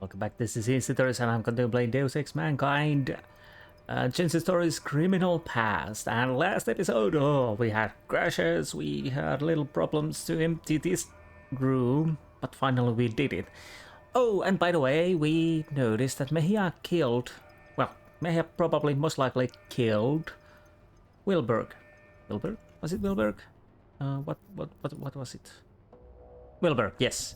Welcome back, this is Insti and I'm continuing playing Deus Ex Mankind. Jensen's story's criminal past, and last episode, we had crashes, we had little problems to empty this room, but finally we did it. Oh, and by the way, we noticed that Mejia killed, well, Mejia probably most likely killed Wilberg. Wilberg? Was it Wilberg? What was it? Wilberg, yes.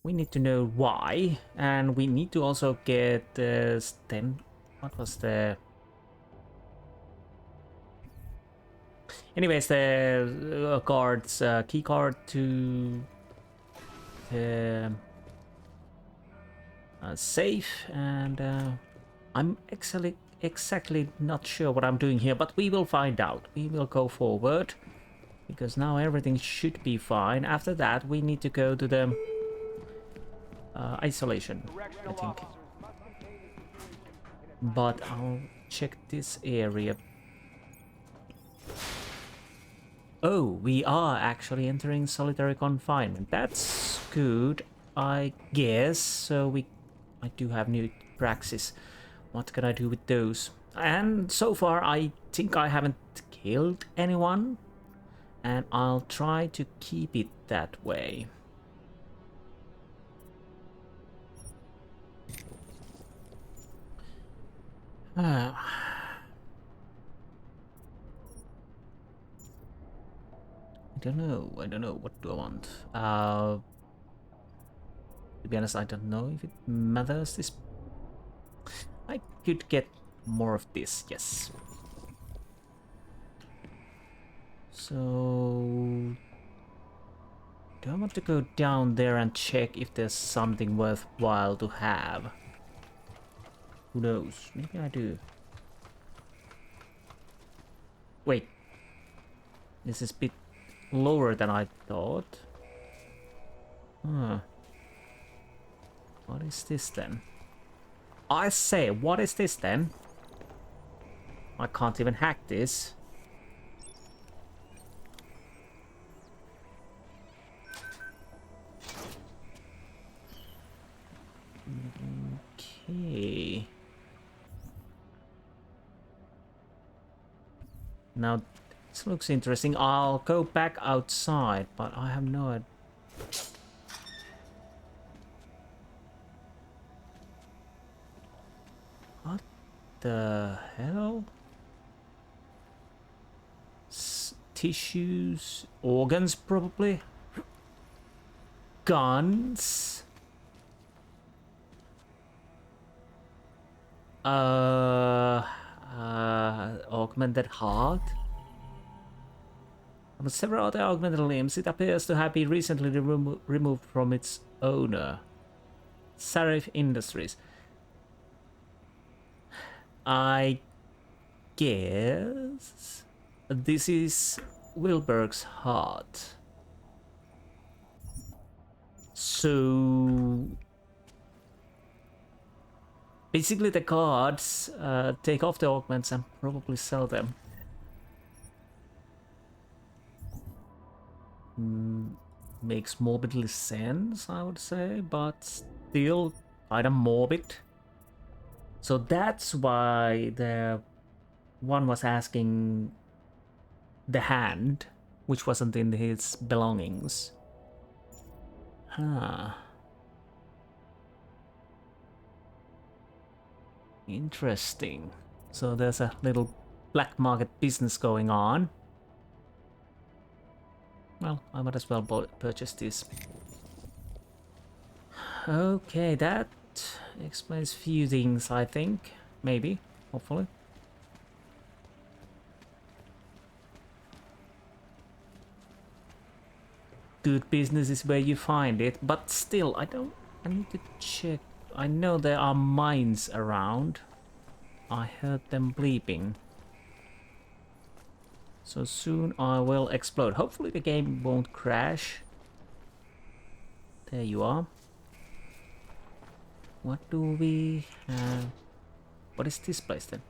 We need to know why, and we need to also get the stem. What was the? Anyways, the card's key card to the safe, and I'm exactly not sure what I'm doing here, but we will find out. We will go forward because now everything should be fine. After that, we need to go to the isolation, I think. But I'll check this area. Oh, we are actually entering solitary confinement. That's good, I guess. So I do have new praxis. What can I do with those? And so far, I think I haven't killed anyone, and I'll try to keep it that way. I don't know. What do I want? To be honest, I don't know if it matters. This I could get more of this, yes. So do I want to go down there and check if there's something worthwhile to have? Who knows? Maybe I do. Wait. This is a bit lower than I thought. Huh. What is this then? I say, what is this then? I can't even hack this. Okay. Now, this looks interesting. I'll go back outside, but I have no idea. What the hell? Tissues, organs probably? Guns? Augmented heart? With several other augmented limbs, it appears to have been recently removed from its owner, Sarif Industries. I guess this is Wilberg's heart. So basically the guards take off the augments and probably sell them. Makes morbidly sense, I would say, but still kind of morbid. So that's why the one was asking the hand, which wasn't in his belongings. Huh. Interesting. So there's a little black market business going on. Well, I might as well purchase this. Okay, that explains few things, I think. Maybe, hopefully. Good business is where you find it, but still, I need to check. I know there are mines around. I heard them bleeping. So soon I will explode. Hopefully the game won't crash. There you are. What do we have? What is this place then?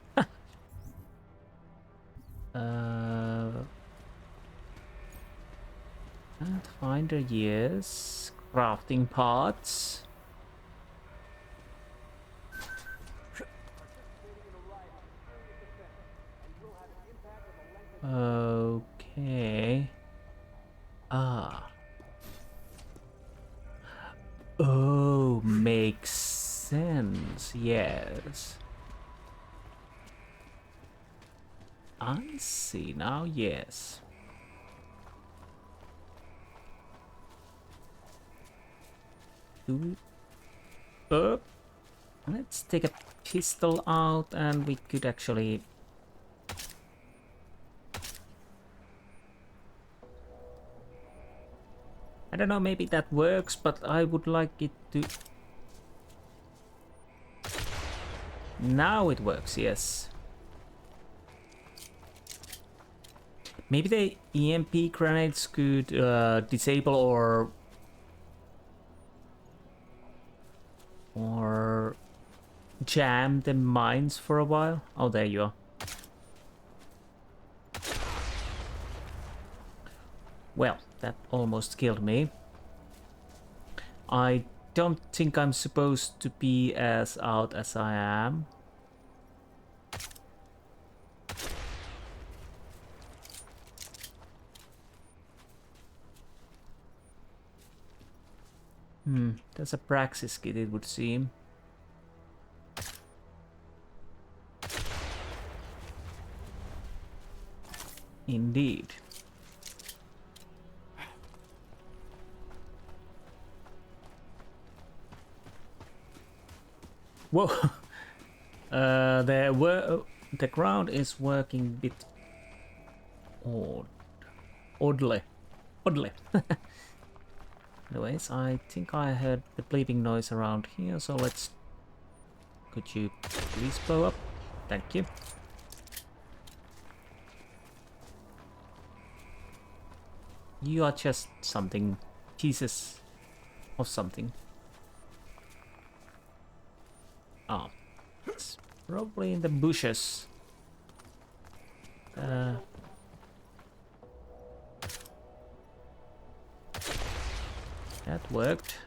Pathfinder, yes. Crafting parts. Okay. Ah. Oh, makes sense. Yes. I see now, yes. Let's take a pistol out and we could actually... I don't know, maybe that works, but I would like it to... Now it works, yes. Maybe the EMP grenades could disable or jam the mines for a while. Oh, there you are. Well, that almost killed me. I don't think I'm supposed to be as out as I am. There's a praxis kit, it would seem. Indeed. Whoa! The ground is working a bit oddly. Anyways, I think I heard the bleeping noise around here, so let's... Could you please blow up? Thank you. You are just something. Pieces of something. Oh. It's probably in the bushes. That worked.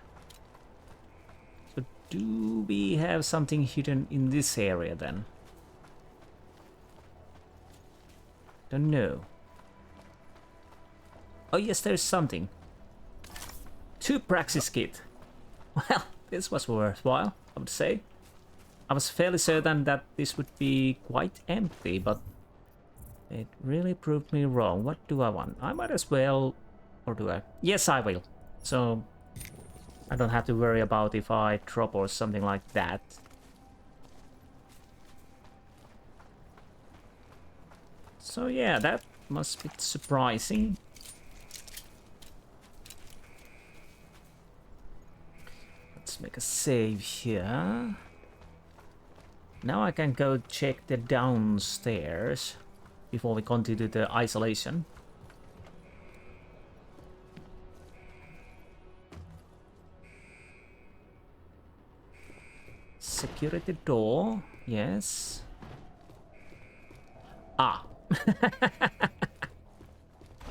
So do we have something hidden in this area then? Don't know. Oh yes, there's something. 2 praxis kit. Well, this was worthwhile, I would say. I was fairly certain that this would be quite empty, but it really proved me wrong. What do I want? I might as well... Or do I? Yes, I will. So I don't have to worry about if I drop or something like that. So yeah, that must be surprising. Let's make a save here. Now I can go check the downstairs before we continue the isolation. Security door, yes. Ah.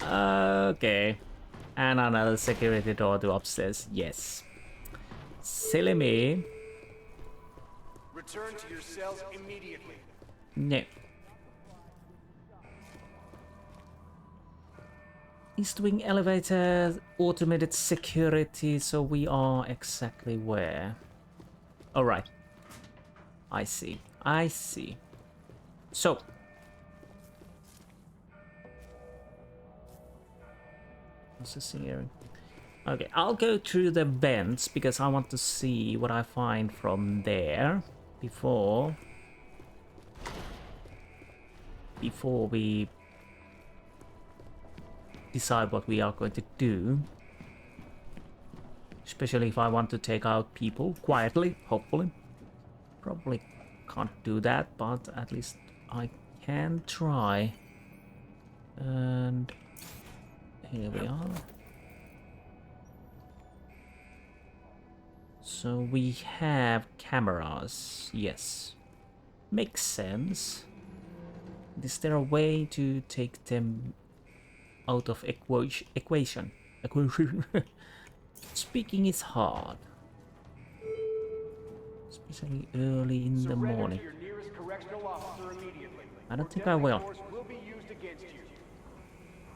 Okay. And another security door to upstairs, yes. Silly me. Return to your cells immediately. No. East Wing elevator, automated security, so we are exactly where? Alright. I see. I see. So. What's this here? Okay, I'll go through the vents because I want to see what I find from there before we decide what we are going to do. Especially if I want to take out people quietly, hopefully. Probably can't do that, but at least I can try. And here we are. So we have cameras, yes. Makes sense. Is there a way to take them out of equation? Speaking is hard. Especially early in the morning. I don't think I will.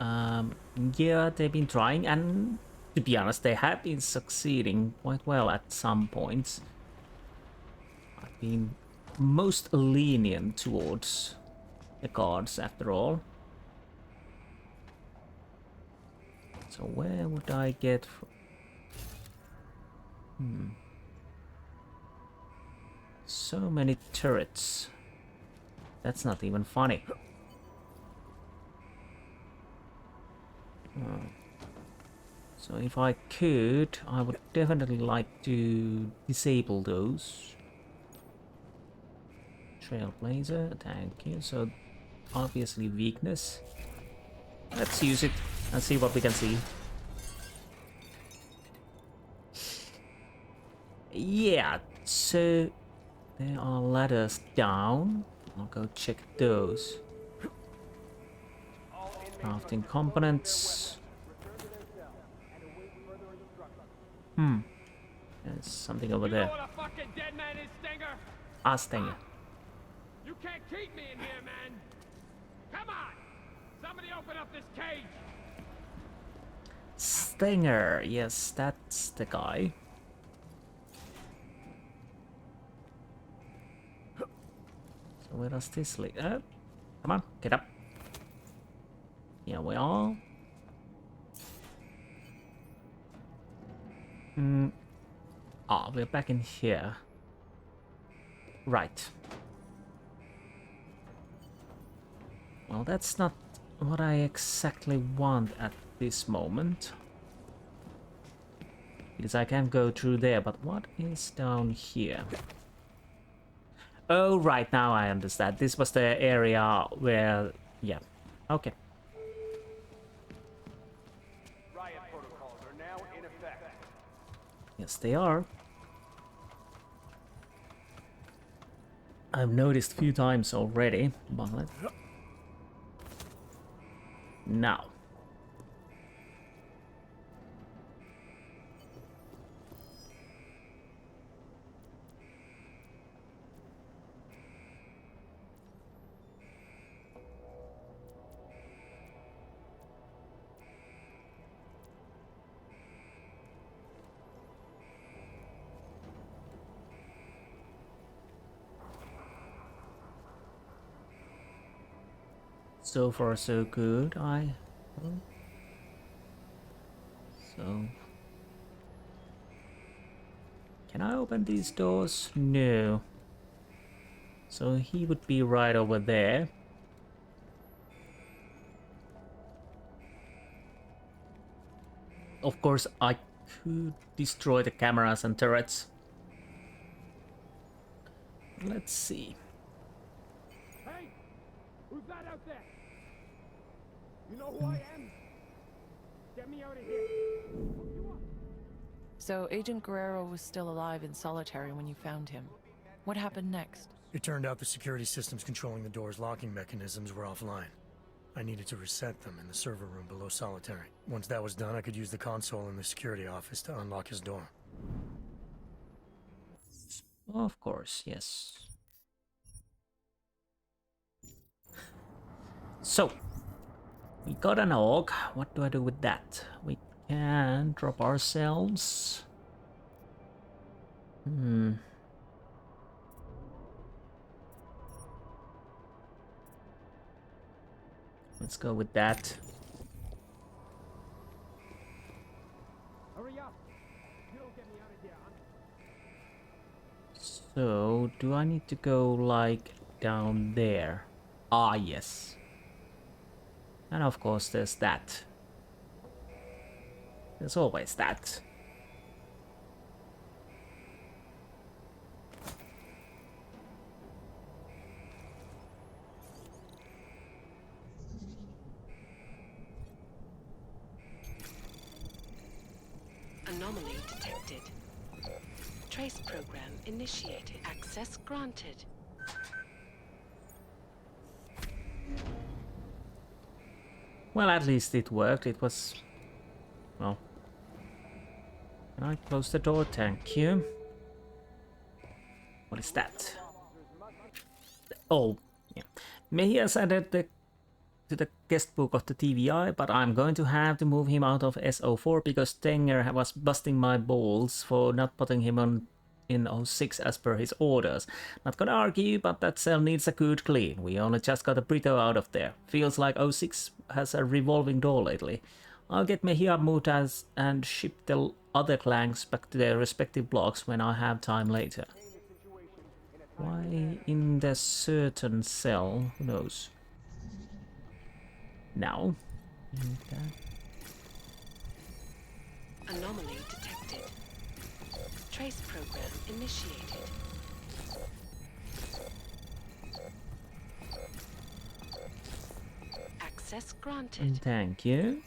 Yeah, they've been trying, and to be honest, they have been succeeding quite well at some points. I've been most lenient towards the guards, after all. So where would I get so many turrets? That's not even funny. So if I could, I would definitely like to disable those. Trailblazer, thank you. So obviously weakness. Let's use it and see what we can see. Yeah, so there are ladders down. I'll go check those. Crafting components. There's something over there. What a fucking dead man is, Stinger! Stinger. You can't keep me in here, man! Come on! Somebody open up this cage! Stinger, yes, that's the guy. So where does this lead? Come on, get up. Here we are. We're back in here. Right. Well, that's not what I exactly want at this moment. Because I can go through there, but what is down here? Oh, right, now I understand. This was the area where... yeah, okay. Riot protocols are now in effect. Yes, they are. I've noticed a few times already, but now. So far, so good. So, can I open these doors? No. So he would be right over there. Of course, I could destroy the cameras and turrets. Let's see. Hey! Who's that out there? You know who I am? Get me out of here! So Agent Guerrero was still alive in solitary when you found him. What happened next? It turned out the security systems controlling the door's locking mechanisms were offline. I needed to reset them in the server room below solitary. Once that was done, I could use the console in the security office to unlock his door. Of course, yes. So, we got an AUG. What do I do with that? We can drop ourselves. Let's go with that. Hurry up! You don't get me out of here, huh? So, do I need to go like down there? Ah, yes. And of course there's that. There's always that. Anomaly detected. Trace program initiated. Access granted. Well, at least it worked. It was... well... Can I close the door? Thank you. What is that? Oh, yeah. May has added the to the guest book of the TVI, but I'm going to have to move him out of SO4 because Stenger was busting my balls for not putting him on in O6 as per his orders. Not gonna argue, but that cell needs a good clean. We only just got a Brito out of there. Feels like O6 has a revolving door lately. I'll get Mejia moved as and ship the other clanks back to their respective blocks when I have time later. Why in the certain cell? Who knows? Now. Anomaly detected. Trace program initiated. Access granted. Thank you.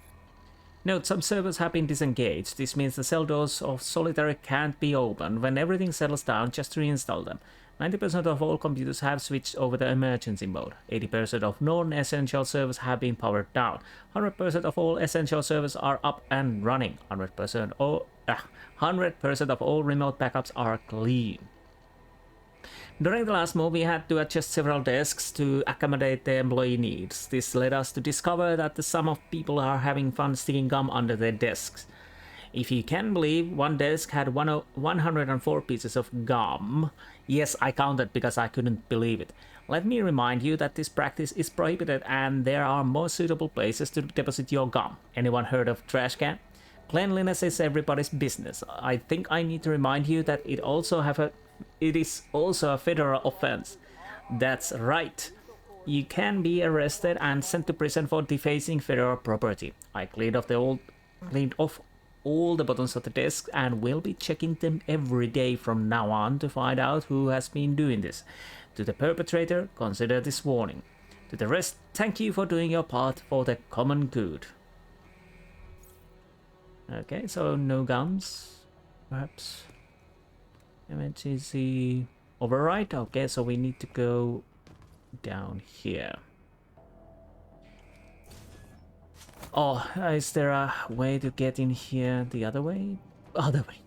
Note, some servers have been disengaged. This means the cell doors of Solitary can't be opened. When everything settles down, just reinstall them. 90% of all computers have switched over the emergency mode. 80% of non-essential servers have been powered down. 100% of all essential servers are up and running. 100% of all remote backups are clean. During the last move, we had to adjust several desks to accommodate the employee needs. This led us to discover that some of people are having fun sticking gum under their desks. If you can believe, one desk had 104 pieces of gum. Yes, I counted because I couldn't believe it. Let me remind you that this practice is prohibited and there are more suitable places to deposit your gum. Anyone heard of trash can? Cleanliness is everybody's business. I think I need to remind you that it is also a federal offense. That's right. You can be arrested and sent to prison for defacing federal property. I cleaned off all the buttons of the desk and will be checking them every day from now on to find out who has been doing this. To the perpetrator, consider this warning. To the rest, thank you for doing your part for the common good. Okay, so no guns, perhaps. Emergency override. Okay, so we need to go down here. Oh, is there a way to get in here the other way? Other way.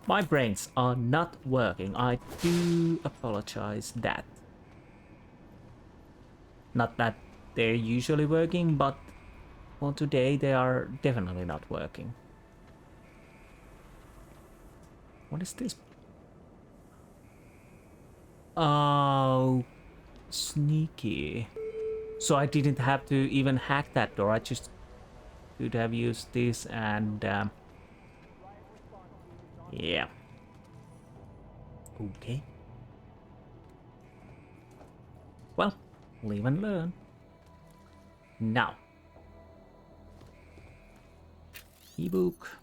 My brains are not working. I do apologize that. Not that they're usually working, but for today they are definitely not working. What is this? Oh, sneaky. So I didn't have to even hack that door. I just could have used this and yeah. Okay. Well, live and learn. Now. Ebook.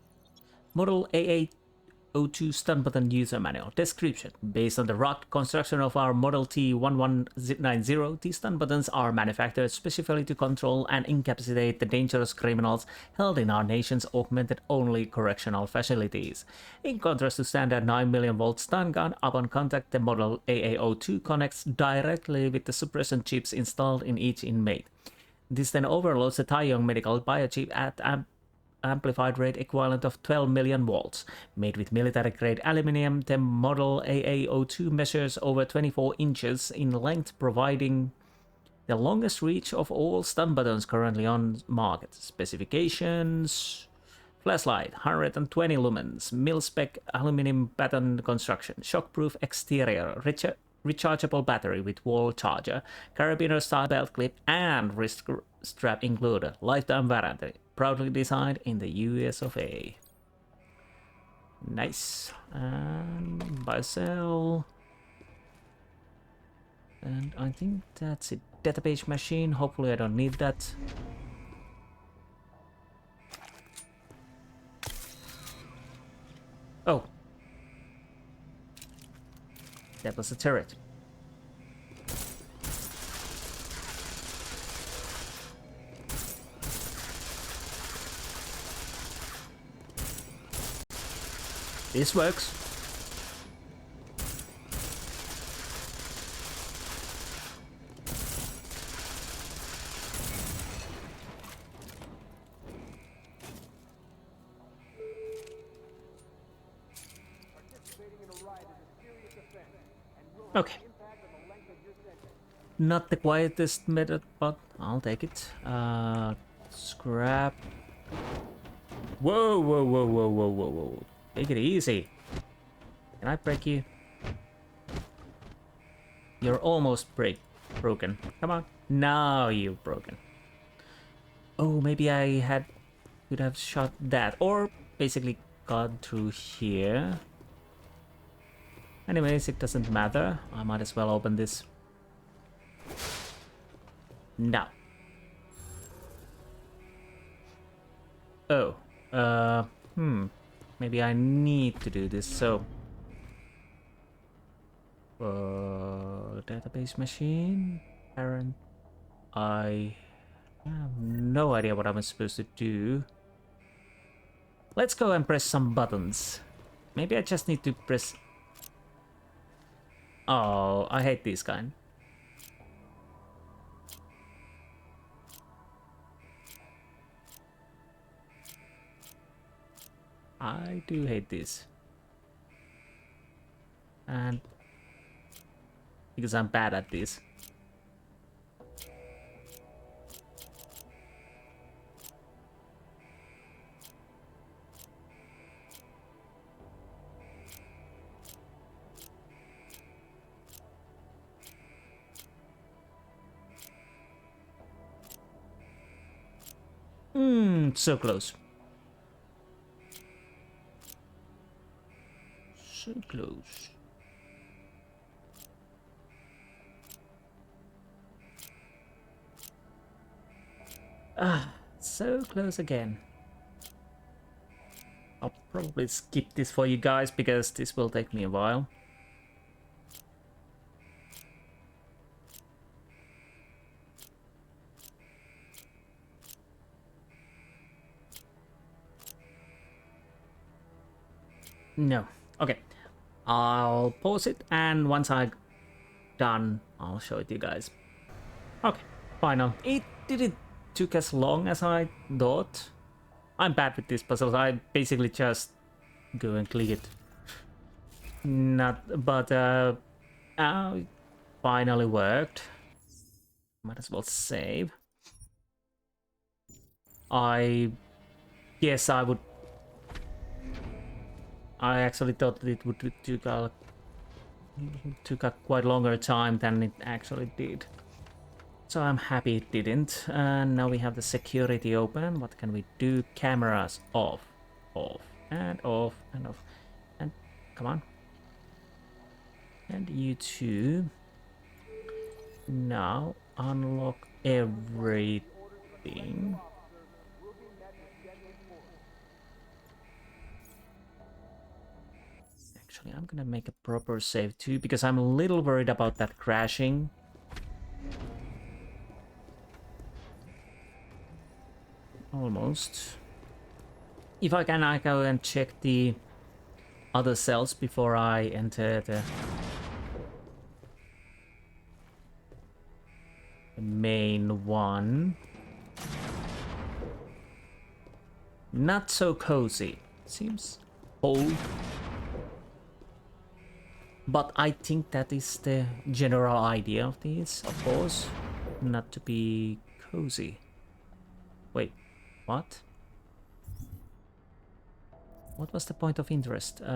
Model AA02 stun button user manual. Description. Based on the rugged construction of our Model T1190, these stun buttons are manufactured specifically to control and incapacitate the dangerous criminals held in our nation's augmented-only correctional facilities. In contrast to standard 9 million volt stun gun, upon contact the Model AA02 connects directly with the suppression chips installed in each inmate. This then overloads the Taiyong medical biochip at amplified rate equivalent of 12 million volts. Made with military-grade aluminium, the Model AA02 measures over 24 inches in length, providing the longest reach of all stun buttons currently on market. Specifications: flashlight, 120 lumens, mil-spec aluminum pattern construction, shockproof exterior, rechargeable battery with wall charger, carabiner-style belt clip, and wrist strap included. Lifetime warranty. Proudly designed in the US of A. Nice. And buy sell. And I think that's it. Database machine. Hopefully I don't need that. Oh. That was a turret. This works. Okay. Not the quietest method, but I'll take it. Scrap. Whoa, whoa, whoa, whoa, whoa, whoa, whoa. Take it easy. Can I break you? You're almost broken. Come on. Now you're broken. Oh, maybe I could have shot that. Or basically got through here. Anyways, it doesn't matter. I might as well open this. No. Oh. Maybe I need to do this, so... database machine? Parent... I have no idea what I'm supposed to do. Let's go and press some buttons. Maybe I just need to press... Oh, I hate this kind. I do hate this. And because I'm bad at this. So close. So close. So close again. I'll probably skip this for you guys because this will take me a while. No. Okay. I'll pause it, and once I'm done, I'll show it to you guys. Okay. Final. It didn't took as long as I thought. I'm bad with these puzzles. I basically just go and click it. But finally worked. Might as well save. I actually thought that it would took a quite longer time than it actually did. So I'm happy it didn't. And now we have the security open. What can we do? Cameras off, off, and off, and off. And come on. And you two. Now unlock everything. Actually, I'm gonna make a proper save too, because I'm a little worried about that crashing. Almost. If I can, I go and check the other cells before I enter the main one. Not so cozy. Seems old. But I think that is the general idea of these, of course. Not to be cozy. Wait, what? What was the point of interest? This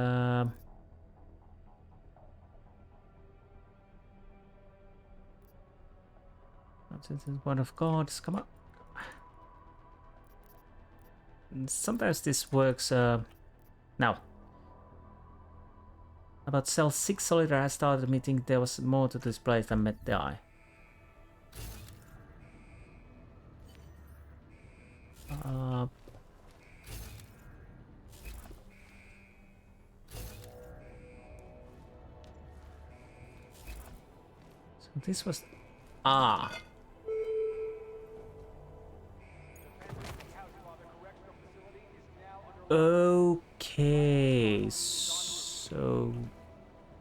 is one of gods. Come on. Sometimes this works. Now. About cell 6 solitaire, I started admitting there was more to this place than met the eye. So this was... Ah. Okay. So...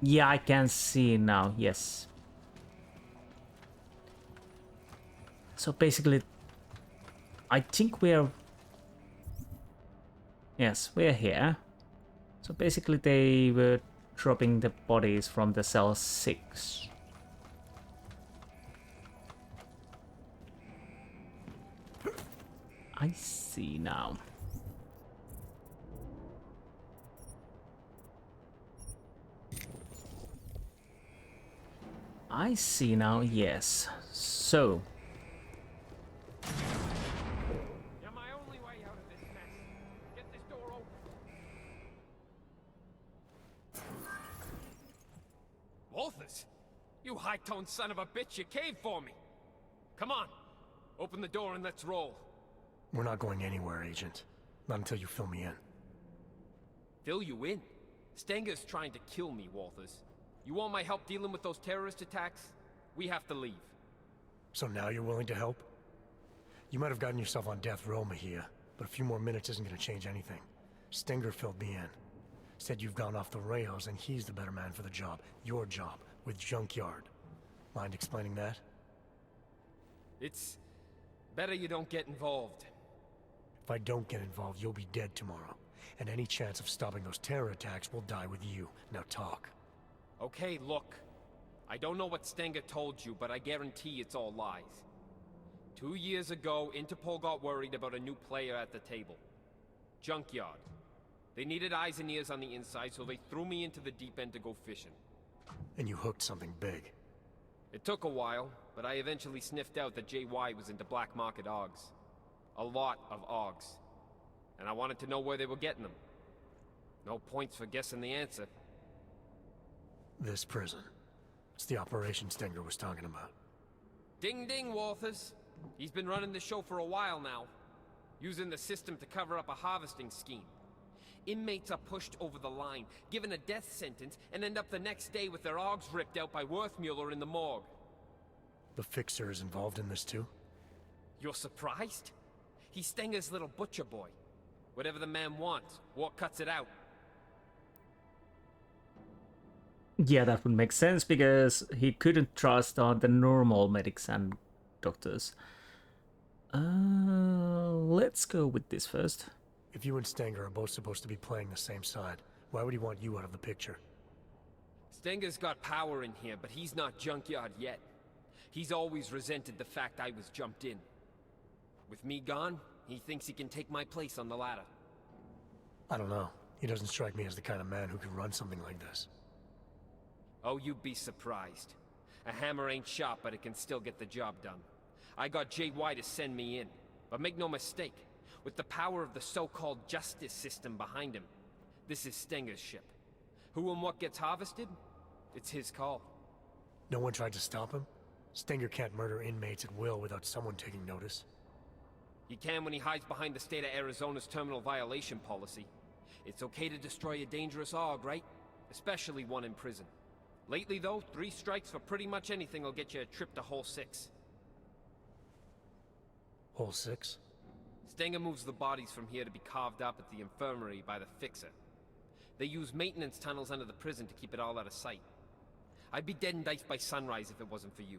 Yeah, I can see now, yes. So basically, I think we're... Yes, we're here. So basically they were dropping the bodies from the cell 6. I see now. I see now, yes. So, You're my only way out of this mess. Get this door open. Walters, you high-toned son of a bitch, you caved for me. Come on, open the door and let's roll. We're not going anywhere, Agent. Not until you fill me in. Fill you in? Stenger's trying to kill me, Walters. You want my help dealing with those terrorist attacks? We have to leave. So now you're willing to help? You might have gotten yourself on death row, Mejia, but a few more minutes isn't gonna change anything. Stenger filled me in. Said you've gone off the rails and he's the better man for the job. Your job, with Junkyard. Mind explaining that? It's better you don't get involved. If I don't get involved, you'll be dead tomorrow. And any chance of stopping those terror attacks will die with you. Now talk. Okay, look. I don't know what Stenger told you, but I guarantee it's all lies. 2 years ago, Interpol got worried about a new player at the table. Junkyard. They needed eyes and ears on the inside, so they threw me into the deep end to go fishing. And you hooked something big. It took a while, but I eventually sniffed out that JY was into black market AUGs. A lot of AUGs. And I wanted to know where they were getting them. No points for guessing the answer. This prison. It's the operation Stenger was talking about. Ding ding, Walters. He's been running the show for a while now. Using the system to cover up a harvesting scheme. Inmates are pushed over the line, given a death sentence, and end up the next day with their AUGs ripped out by Worthmuller in the morgue. The Fixer is involved in this too? You're surprised? He's Stenger's little butcher boy. Whatever the man wants, war cuts it out. yeah, that would make sense because he couldn't trust on the normal medics and doctors. Let's go with this first. If you and Stenger are both supposed to be playing the same side, why would he want you out of the picture? Stenger's got power in here, but he's not Junkyard yet. He's always resented the fact I was jumped in. With me gone, he thinks he can take my place on the ladder. I don't know. He doesn't strike me as the kind of man who can run something like this. Oh, you'd be surprised. A hammer ain't sharp, but it can still get the job done. I got JY to send me in. But make no mistake, with the power of the so-called justice system behind him, this is Stenger's ship. Who and what gets harvested? It's his call. No one tried to stop him? Stenger can't murder inmates at will without someone taking notice. He can when he hides behind the state of Arizona's terminal violation policy. It's okay to destroy a dangerous AUG, right? Especially one in prison. Lately, though, 3 strikes for pretty much anything will get you a trip to Hole 6. Hole 6? Stenger moves the bodies from here to be carved up at the infirmary by the Fixer. They use maintenance tunnels under the prison to keep it all out of sight. I'd be dead and diced by sunrise if it wasn't for you.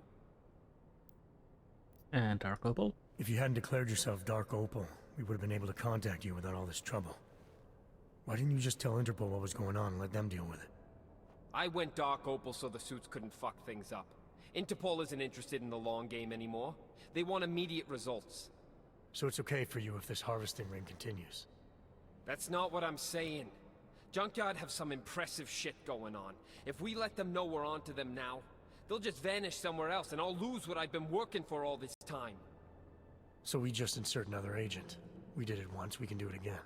And Dark Opal? If you hadn't declared yourself Dark Opal, we would have been able to contact you without all this trouble. Why didn't you just tell Interpol what was going on and let them deal with it? I went Dark Opal so the suits couldn't fuck things up. Interpol isn't interested in the long game anymore. They want immediate results. So it's okay for you if this harvesting ring continues? That's not what I'm saying. Junkyard have some impressive shit going on. If we let them know we're onto them now, they'll just vanish somewhere else and I'll lose what I've been working for all this time. So we just insert another agent. We did it once, we can do it again.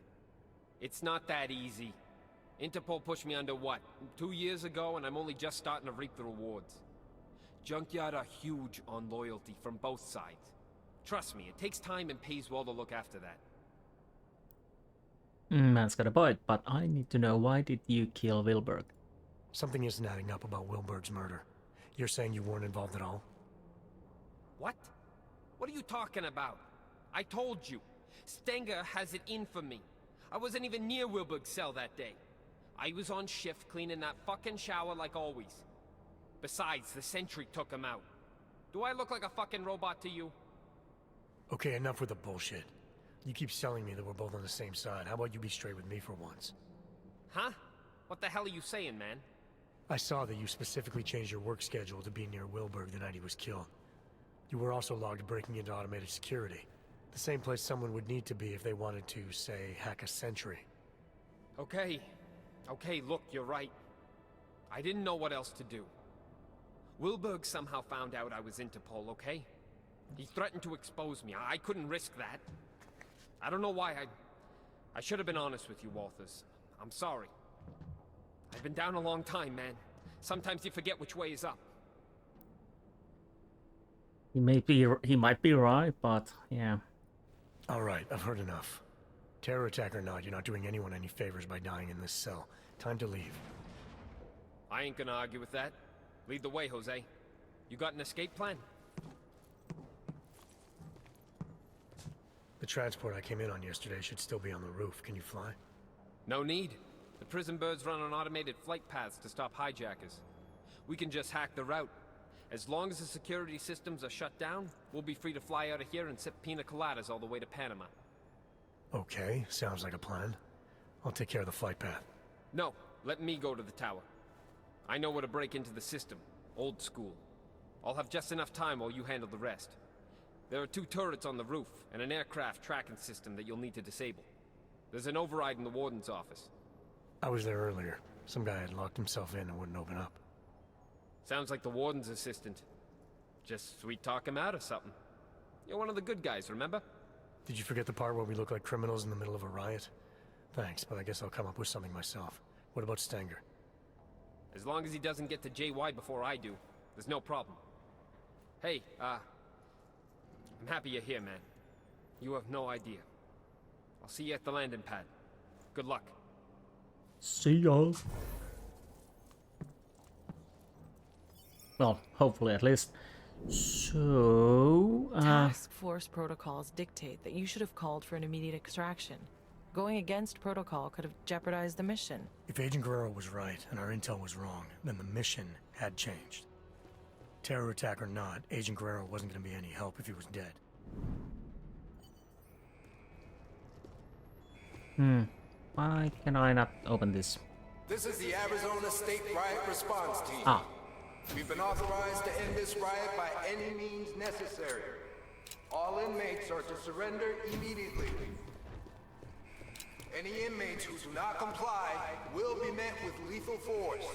It's not that easy. Interpol pushed me under what, 2 years ago, and I'm only just starting to reap the rewards. Junkyard are huge on loyalty from both sides. Trust me, it takes time and pays well to look after that. Man's got a point, but I need to know, why did you kill Wilberg? Something isn't adding up about Wilberg's murder. You're saying you weren't involved at all? What? What are you talking about? I told you. Stenger has it in for me. I wasn't even near Wilberg's cell that day. I was on shift cleaning that fucking shower like always. Besides, the sentry took him out. Do I look like a fucking robot to you? Okay, enough with the bullshit. You keep selling me that we're both on the same side. How about you be straight with me for once? Huh? What the hell are you saying, man? I saw that you specifically changed your work schedule to be near Wilberg the night he was killed. You were also logged breaking into automated security. The same place someone would need to be if they wanted to, say, hack a sentry. Okay. Okay, look, you're right. I didn't know what else to do. Wilberg somehow found out I was Interpol, okay? He threatened to expose me. I couldn't risk that. I don't know why I should have been honest with you, Walters. I'm sorry. I've been down a long time, man. Sometimes you forget which way is up. He might be right, but yeah. Alright, I've heard enough. Terror attack or not, you're not doing anyone any favors by dying in this cell. Time to leave. I ain't gonna argue with that. Lead the way, Jose. You got an escape plan? The transport I came in on yesterday should still be on the roof. Can you fly? No need. The prison birds run on automated flight paths to stop hijackers. We can just hack the route. As long as the security systems are shut down, we'll be free to fly out of here and sip pina coladas all the way to Panama. Okay, sounds like a plan. I'll take care of the flight path. No, let me go to the tower. I know where to break into the system. Old school. I'll have just enough time while you handle the rest. There are 2 turrets on the roof, and an aircraft tracking system that you'll need to disable. There's an override in the warden's office. I was there earlier. Some guy had locked himself in and wouldn't open up. Sounds like the warden's assistant. Just sweet talk him out or something. You're one of the good guys, remember? Did you forget the part where we look like criminals in the middle of a riot? Thanks, but I guess I'll come up with something myself. What about Stenger? As long as he doesn't get to JY before I do, there's no problem. Hey, I'm happy you're here, man. You have no idea. I'll see you at the landing pad. Good luck. See ya. Well, hopefully at least. So, Task force protocols dictate that you should have called for an immediate extraction. Going against protocol could have jeopardized the mission. If Agent Guerrero was right and our intel was wrong, then the mission had changed. Terror attack or not, Agent Guerrero wasn't going to be any help if he was dead. why can I not open this? This is the Arizona State Riot Response Team. Ah, We've been authorized to end this riot by any means necessary. All inmates are to surrender immediately. Any inmates who do not comply will be met with lethal force.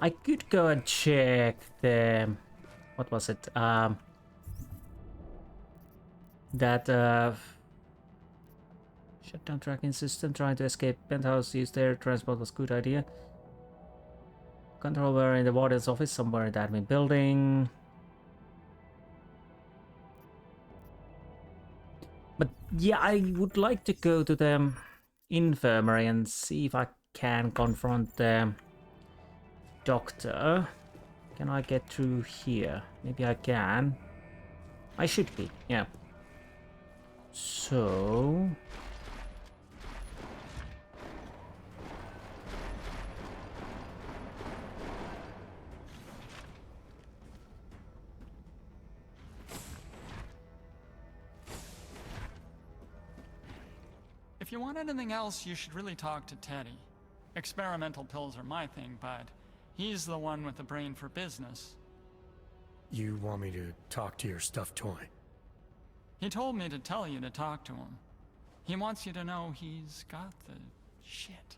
I could go and check the... what was it? That shutdown tracking system trying to escape Pent House. Use their transport was good idea. Control were in the warden's office somewhere in the admin building. But yeah, I would like to go to the infirmary and see if I can confront the doctor. Can I get through here? Maybe I can. I should be, yeah. So... If you want anything else, you should really talk to Teddy. Experimental pills are my thing, but he's the one with the brain for business. You want me to talk to your stuffed toy? He told me to tell you to talk to him. He wants you to know he's got the shit.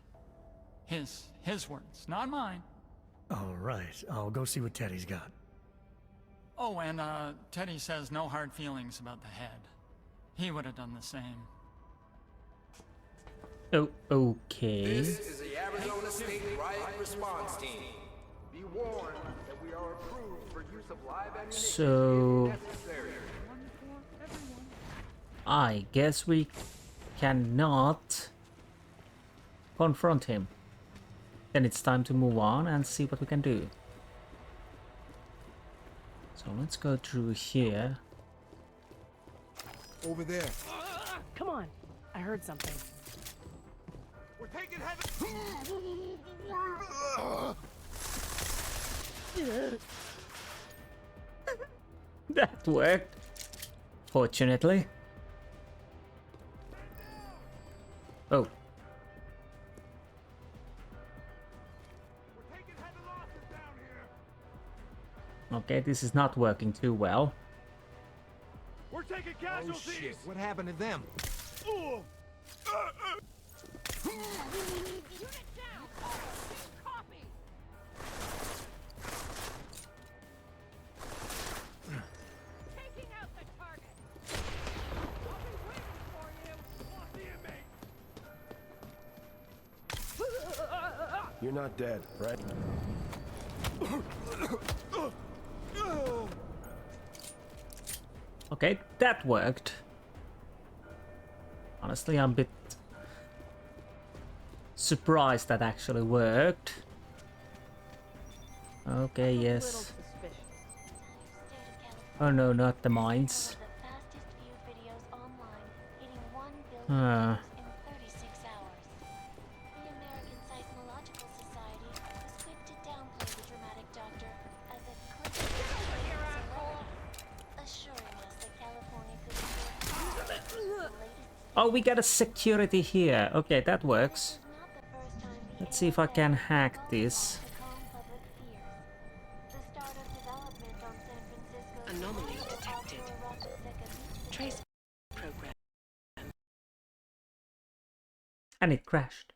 His words, not mine. All right, I'll go see what Teddy's got. Oh, and Teddy says no hard feelings about the head. He would have done the same. oh, okay. This is the Arizona State Riot Response Team. Be warned that we are approved for use of live ammunition So... if necessary. I guess we cannot confront him. Then it's time to move on and see what we can do. So let's go through here. Over there. Come on, I heard something. We're taking heavy. That worked. Fortunately. Oh. We're taking heavy losses down here. Okay, this is not working too well. We're taking Oh shit, what happened to them? You're not dead, right? Okay, that worked. Honestly, I'm a bit surprised that actually worked. Okay, yes. Oh no, not the mines. Huh. Oh, we got a security here. Okay, that works. Let's see if I can hack this. Anomaly detected. Trace program. And it crashed.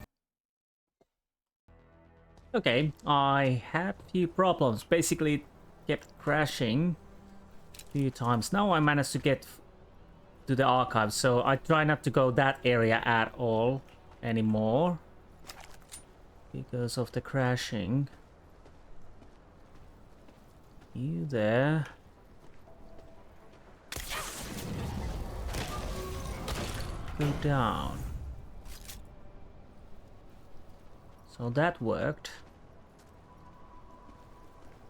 Okay, I had a few problems. Basically, it kept crashing a few times. Now I managed to get to the archive, so I try not to go that area at all anymore because of the crashing. You there? Go down. So that worked.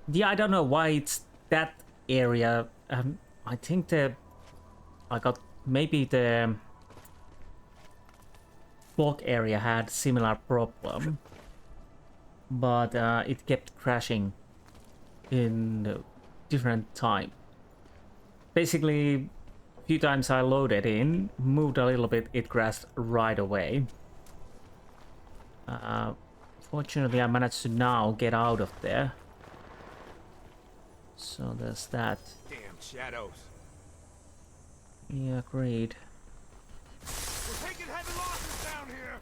Yeah, I don't know why it's that area. I think I got maybe the block area had similar problem, but it kept crashing in different time. Basically, a few times I loaded in, moved a little bit, it crashed right away. Fortunately, I managed to now get out of there. So there's that. Damn shadows. Yeah, agreed. We're taking heavy losses down here.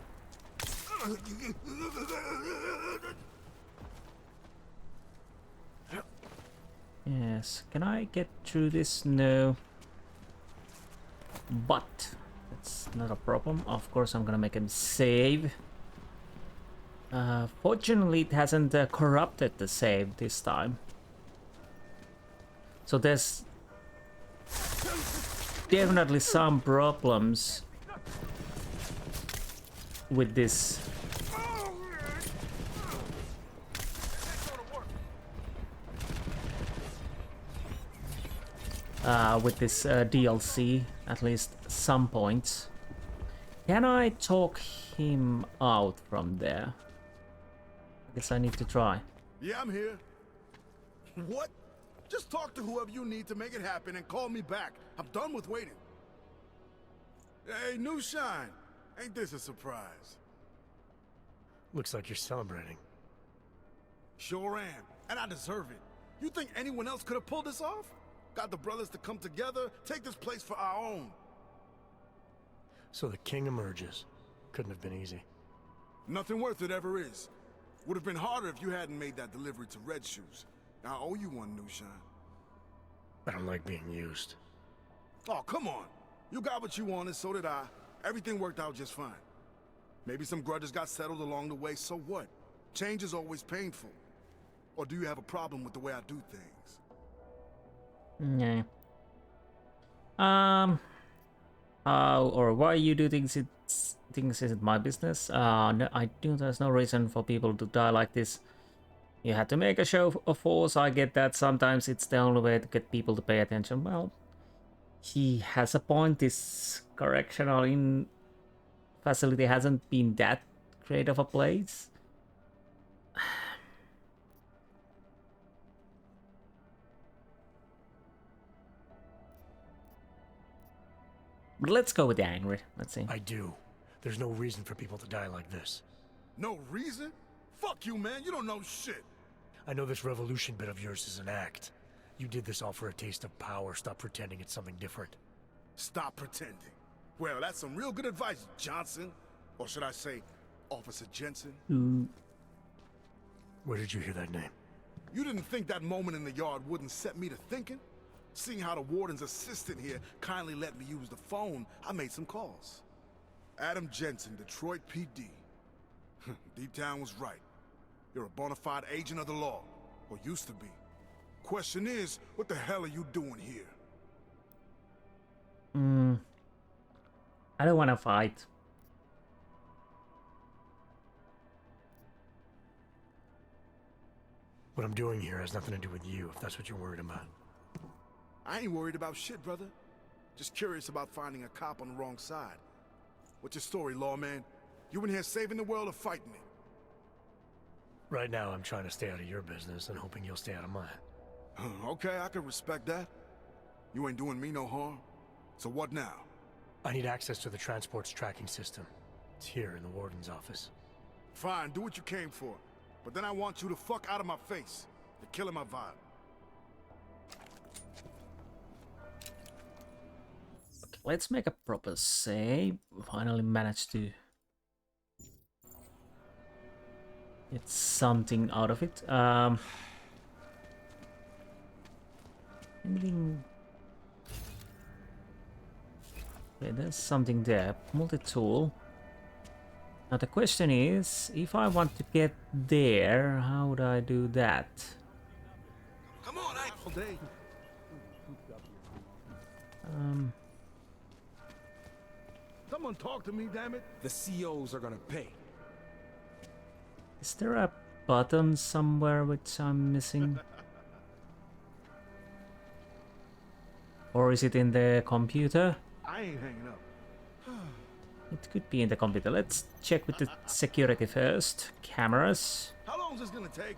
Yes, can I get through this? No. But that's not a problem. Of course, I'm gonna make him save. Fortunately, it hasn't corrupted the save this time. So there's definitely some problems with this. With this DLC, at least some points. Can I talk him out from there? I guess I need to try. Yeah, I'm here. What? Just talk to whoever you need to make it happen and call me back. I'm done with waiting. Hey, new shine. Ain't this a surprise? Looks like you're celebrating. Sure am, and I deserve it. You think anyone else could have pulled this off? Got the brothers to come together, take this place for our own. So the king emerges. Couldn't have been easy. Nothing worth it ever is. Would have been harder if you hadn't made that delivery to Red Shoes. I owe you one, new shine. I don't like being used. Oh, come on. You got what you wanted, so did I. Everything worked out just fine. Maybe some grudges got settled along the way, so what? Change is always painful. Or do you have a problem with the way I do things? Yeah. Or why you do things isn't my business. No, I do. There's no reason for people to die like this. You had to make a show of force. I get that. Sometimes it's the only way to get people to pay attention. Well, he has a point. This correctional in facility hasn't been that great of a place. But let's go with the angry. Let's see. I do. There's no reason for people to die like this. No reason? Fuck you, man. You don't know shit. I know this revolution bit of yours is an act. You did this all for a taste of power. Stop pretending it's something different. Stop pretending. Well, that's some real good advice, Johnson. Or should I say, Officer Jensen? Where did you hear that name? You didn't think that moment in the yard wouldn't set me to thinking? Seeing how the warden's assistant here kindly let me use the phone, I made some calls. Adam Jensen, Detroit PD. Deep Down was right. You're a bona fide agent of the law, or used to be. Question is, what the hell are you doing here? I don't want to fight. What I'm doing here has nothing to do with you, if that's what you're worried about. I ain't worried about shit, brother. Just curious about finding a cop on the wrong side. What's your story, lawman? You in here saving the world or fighting it? Right now, I'm trying to stay out of your business and hoping you'll stay out of mine. Okay, I can respect that. You ain't doing me no harm. So what now? I need access to the transport's tracking system. It's here in the warden's office. Fine, do what you came for. But then I want you to fuck out of my face. You're killing my vibe. Okay, let's make a proper save. Finally managed to get something out of it. Anything? Okay, there's something there. Multi-tool. Now the question is, if I want to get there, how would I do that? Come on, all day. Someone talk to me, damn it. The COs are gonna pay. Is there a button somewhere which I'm missing? Or is it in the computer? I ain't hanging up. It could be in the computer. Let's check with the security first. Cameras. How long is this gonna take?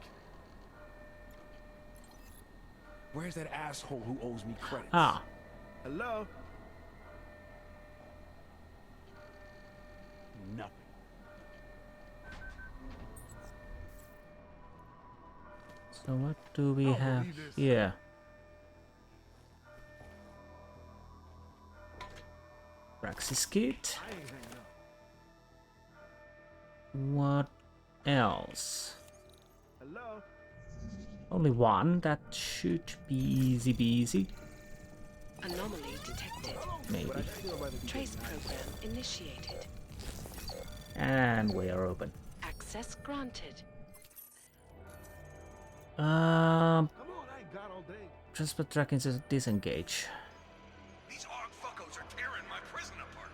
Where's that asshole who owes me credits? Ah, Hello? Nothing. so what do we I'll have believe this. here? Praxis kit. I ain't hanging up. What else? Hello? Only one. That should be easy peasy. Anomaly detected. Maybe. Trace program initiated. And we are open. Access granted. Come on, I ain't got all day. Transport tracking says disengage. These AUG fuckos are tearing my prison apart.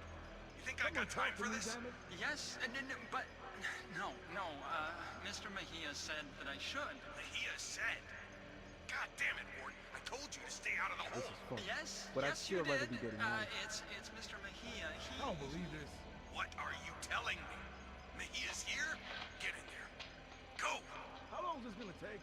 You think I got time for this? Yes, but no. Mr. Mejia said that I should. Mejia said. God damn it, Ward. I told you to stay out of the hole. Yes, But I'd yes, still you rather did. be getting money. It's Mr. Mejia. I don't believe this. What are you telling me? Mejia's here? Get in there. Go! How long is this gonna take?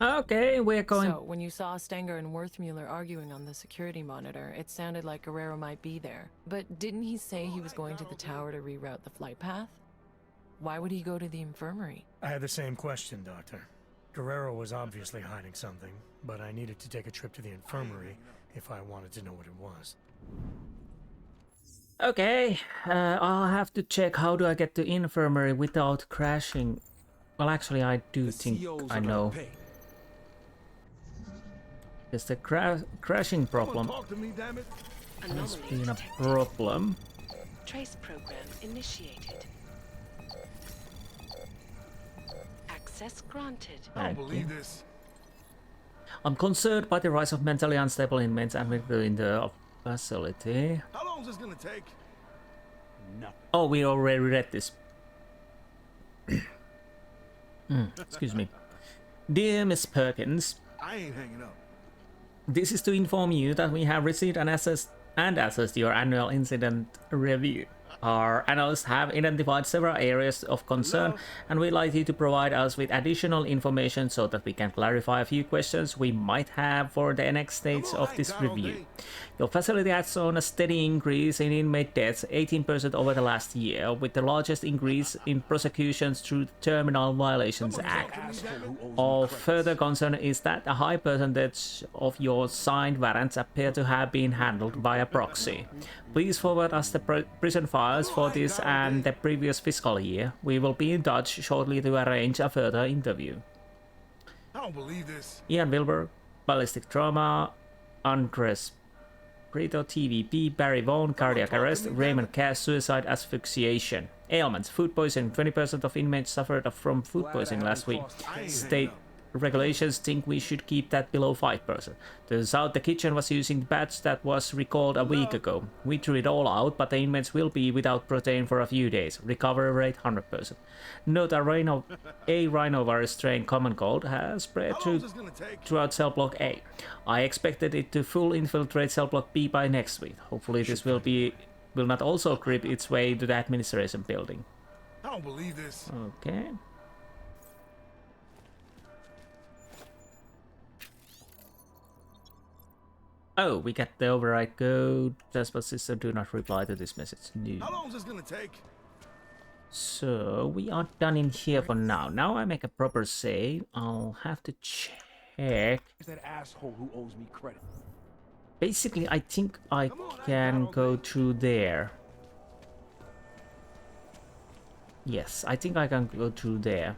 Okay, we're going. So, when you saw Stenger and Worthmuller arguing on the security monitor, it sounded like Guerrero might be there. But didn't he say he was going to the tower to reroute the flight path? Why would he go to the infirmary? I had the same question, Doctor. Guerrero was obviously hiding something, but I needed to take a trip to the infirmary if I wanted to know what it was. Okay, I'll have to check how do I get to infirmary without crashing. Well, actually, I do think I know. There's the crashing problem. Talk to me, damn it. Has Anomaly been a detected. problem. Trace program initiated. Access granted. I don't Thank believe you. this. I'm concerned by the rise of mentally unstable inmates admitted in the facility. How long is this gonna take? Nothing. Oh, we already read this. Excuse me. Dear Miss Perkins, I ain't hanging up. this is to inform you that we have received and assessed your annual incident review. Our analysts have identified several areas of concern, and we'd like you to provide us with additional information so that we can clarify a few questions we might have for the next stage of this review. Your facility has shown a steady increase in inmate deaths, 18% over the last year, with the largest increase in prosecutions through the Terminal Violations Act. Of further concern is that a high percentage of your signed warrants appear to have been handled via proxy. Please forward us the prison files for this and the previous fiscal year. We will be in touch shortly to arrange a further interview. I don't believe this. Ian Wilbur, ballistic trauma, Andres Brito, TVP, Barry Vaughan, cardiac arrest, Raymond Cass, suicide, asphyxiation. Ailments, food poisoning. 20% of inmates suffered from food poisoning last week. State regulations think we should keep that below 5%. Turns out the kitchen was using the batch that was recalled a week ago. We threw it all out, but the inmates will be without protein for a few days. Recovery rate 100%. Note a rhinovirus strain common cold has spread throughout cell block A. I expected it to full infiltrate cell block B by next week. Hopefully this will not also creep its way to the administration building. I don't believe this. Okay. Oh, we got the override code. Transport system, do not reply to this message. No. How long is this gonna take? So, we are done in here for now. Now I make a proper save. I'll have to check. Is that asshole who owes me credit? Basically, I think I can go through there. Yes, I think I can go through there.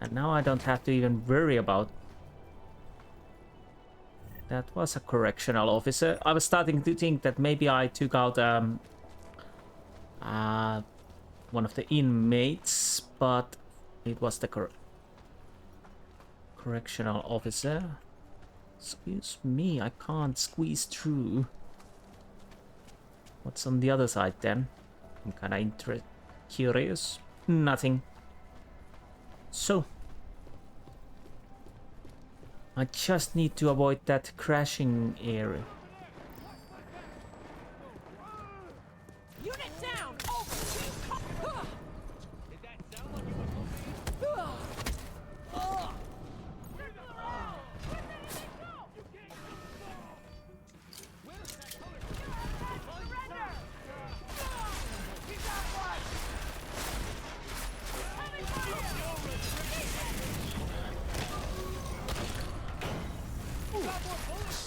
And now I don't have to even worry about... That was a correctional officer. I was starting to think that maybe I took out one of the inmates, but it was the correctional officer. Excuse me, I can't squeeze through. What's on the other side then? I'm kinda curious. Nothing. So I just need to avoid that crashing area. Unit down! Oh, did that sound like you were...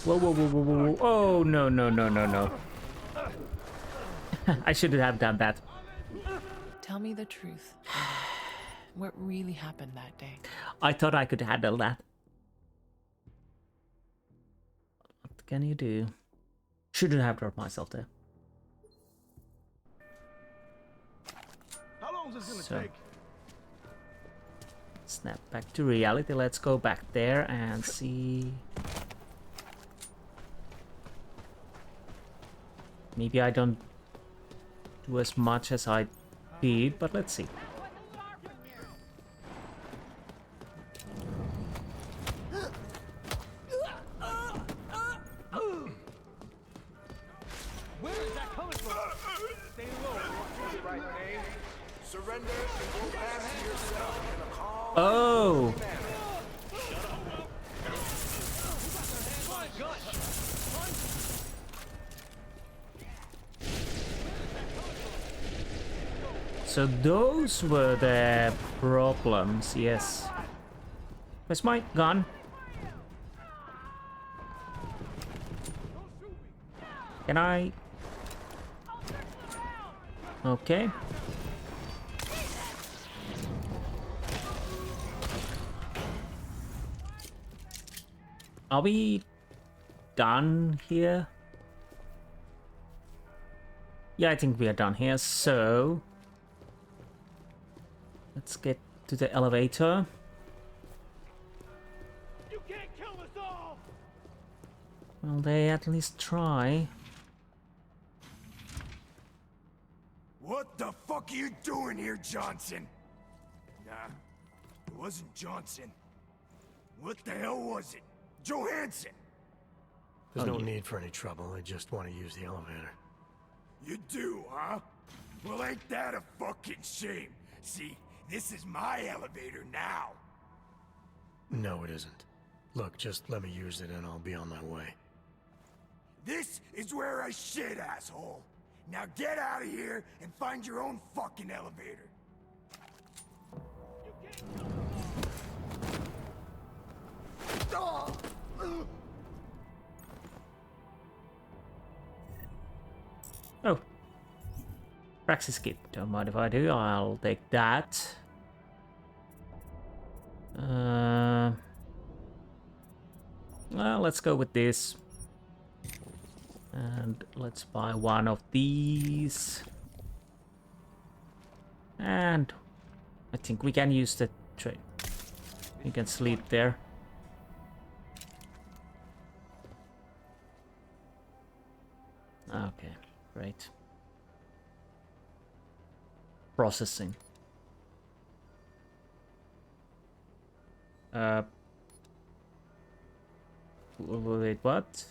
Whoa, whoa, whoa, whoa, whoa, whoa. Oh, no, no, no, no, no. I shouldn't have done that. Tell me the truth. What really happened that day? I thought I could handle that. What can you do? Shouldn't have dropped myself there. How long is this gonna take? Snap back to reality. Let's go back there and see. Maybe I don't do as much as I did, but let's see. Where is that coming from? Stay low. Right name. Surrender and go back to yourself in a calm Oh! So those were the problems, yes. Where's my gun? Can I? Okay. Are we done here? Yeah, I think we are done here, so... Let's get to the elevator. You can't kill us all. Well, they at least try. What the fuck are you doing here, Johnson? Nah, it wasn't Johnson. What the hell was it? Johansson! There's no need for any trouble. I just want to use the elevator. You do, huh? Well, ain't that a fucking shame? See, this is my elevator now. No, it isn't. Look, just let me use it and I'll be on my way. This is where I shit, asshole. Now get out of here and find your own fucking elevator. Oh. Praxis kit. Don't mind if I do. I'll take that. Well, let's go with this. And let's buy one of these. And I think we can use the train. We can sleep there. Okay, great. Processing. Wait, what?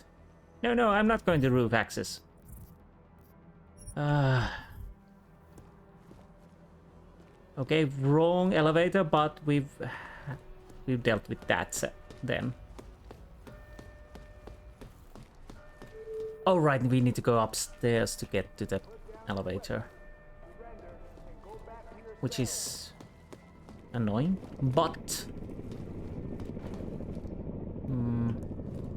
No, I'm not going to roof access. Okay, wrong elevator, but we've dealt with that then. Oh right, we need to go upstairs to get to the elevator, which is annoying, but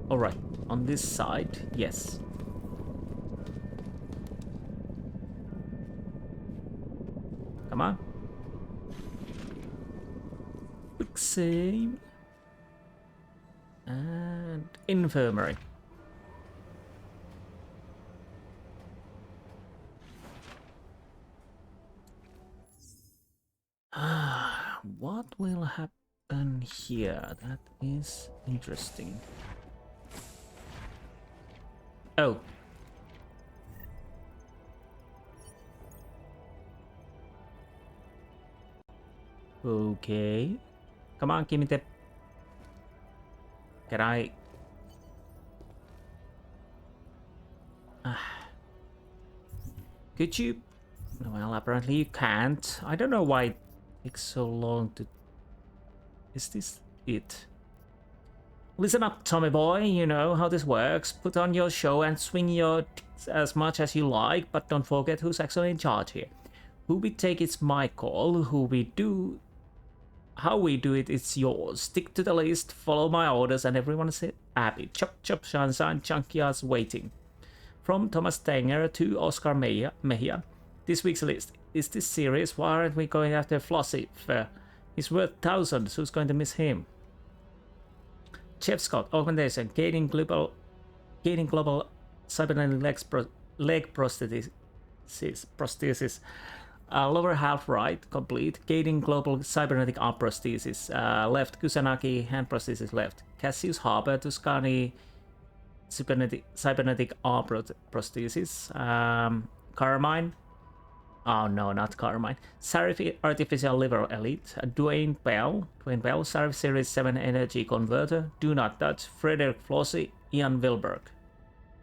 all right, on this side, yes. Come on. Quick save. And infirmary. What will happen here? That is interesting. Oh. Okay. Come on, give me the... Can I... Could you... Well, apparently you can't. I don't know why it takes so long to... Is this it? Listen up, Tommy boy, you know how this works. Put on your show and swing your tits as much as you like, but don't forget who's actually in charge here. Who we take is my call, who we do... How we do it, it's yours. Stick to the list, follow my orders, and everyone is happy. Chop chop, sunshine, junkyards waiting. From Thomas Stenger to Oscar Mejia. This week's list. Is this serious? Why aren't we going after Flossie? He's worth thousands. Who's going to miss him? Jeff Scott, augmentation, gaining global cybernetic leg prosthesis. Lower half right, complete. Gaining global cybernetic arm prosthesis. Left, Kusanagi, hand prosthesis left. Cassius Harper, Tuscany, cybernetic arm prosthesis. Carmine. Oh no, not Carmine. Sarif Artificial Liver Elite. Dwayne Bell, Sarif Series 7 Energy Converter. Do Not Touch. Frederick Flossie, Ian Wilberg.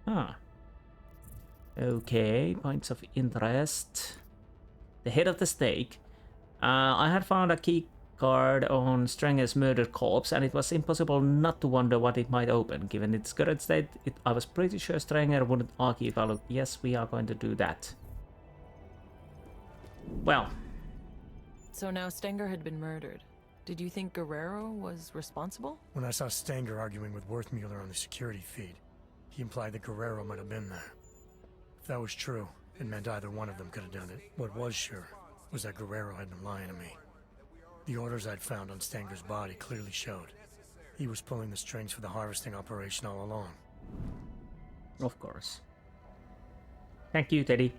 Ah. Okay, points of interest. The head of the stake. I had found a key card on Stranger's murdered corpse, and it was impossible not to wonder what it might open. Given its current state, I was pretty sure Stranger wouldn't argue if I looked. Yes, we are going to do that. Well. So now Stenger had been murdered. Did you think Guerrero was responsible? When I saw Stenger arguing with Worthmuller on the security feed, he implied that Guerrero might have been there. If that was true, it meant either one of them could have done it. What was sure was that Guerrero had been lying to me. The orders I'd found on Stenger's body clearly showed he was pulling the strings for the harvesting operation all along. Of course. Thank you, Teddy.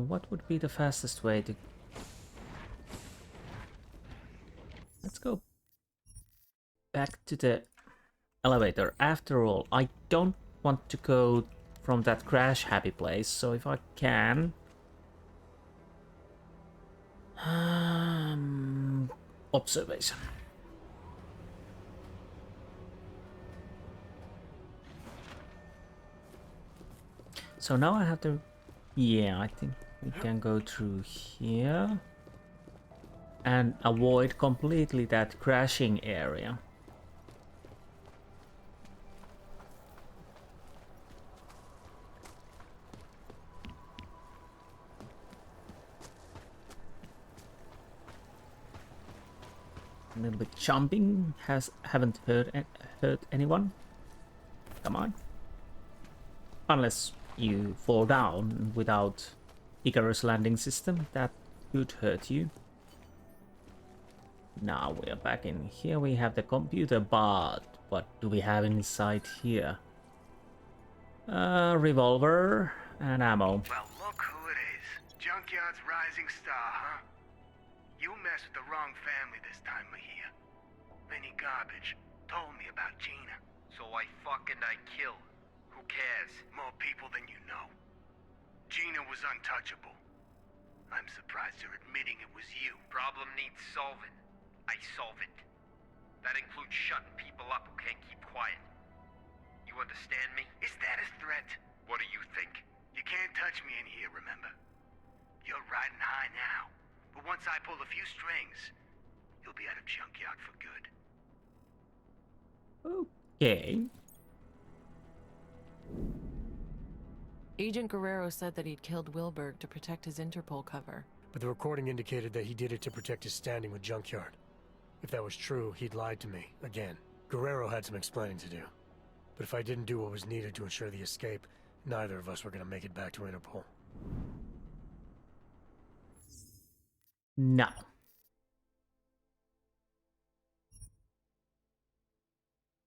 What would be the fastest way to... Let's go back to the elevator. After all, I don't want to go from that crash happy place, so if I can... observation. So now I have to... Yeah, I think we can go through here. And avoid completely that crashing area. A little bit jumping haven't hurt anyone. Come on. Unless you fall down without Icarus landing system, that could hurt you. Now we are back in here. We have the computer, but what do we have inside here? Revolver and ammo. Well, look who it is. Junkyard's rising star, huh? You messed with the wrong family this time, Mahia. Vinny Garbage told me about Gina. So I kill. Who cares? More people than you know. Gina was untouchable. I'm surprised you're admitting it was you. Problem needs solving. I solve it. That includes shutting people up who can't keep quiet. You understand me? Is that a threat? What do you think? You can't touch me in here, remember? You're riding high now. But once I pull a few strings, you'll be out of Junkyard for good. Okay. Agent Guerrero said that he'd killed Wilberg to protect his Interpol cover. But the recording indicated that he did it to protect his standing with Junkyard. If that was true, he'd lied to me, again. Guerrero had some explaining to do. But if I didn't do what was needed to ensure the escape, neither of us were gonna make it back to Interpol. No.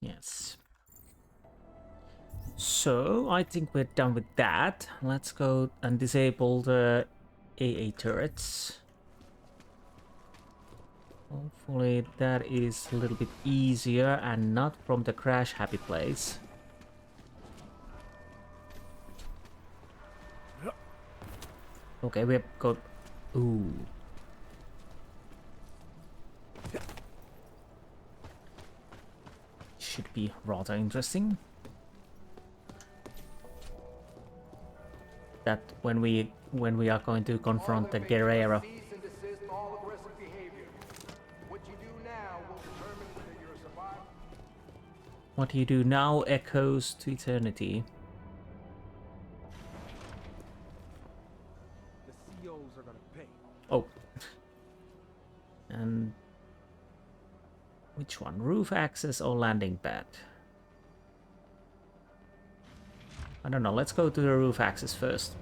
Yes. So, I think we're done with that. Let's go and disable the AA turrets. Hopefully that is a little bit easier and not from the crash happy place. Okay, we have got... Ooh. Should be rather interesting. That when we are going to confront the Guerrero. What you do now echoes to eternity. The COs are gonna pay. Oh. And which one? Roof access or landing pad? I don't know. Let's go to the roof access first.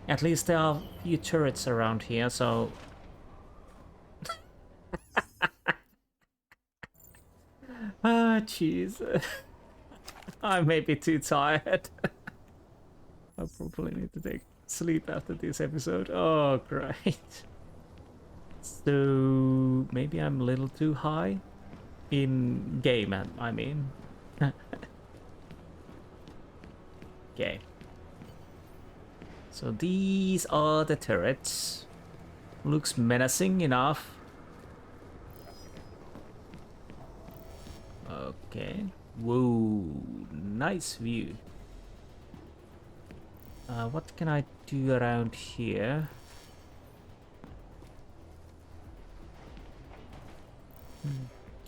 At least there are a few turrets around here, so... Ah, jeez. I may be too tired. I probably need to take sleep after this episode. Oh, great. So, maybe I'm a little too high? In game, I mean. Okay. So these are the turrets. Looks menacing enough. Okay. Whoa, nice view. What can I do around here?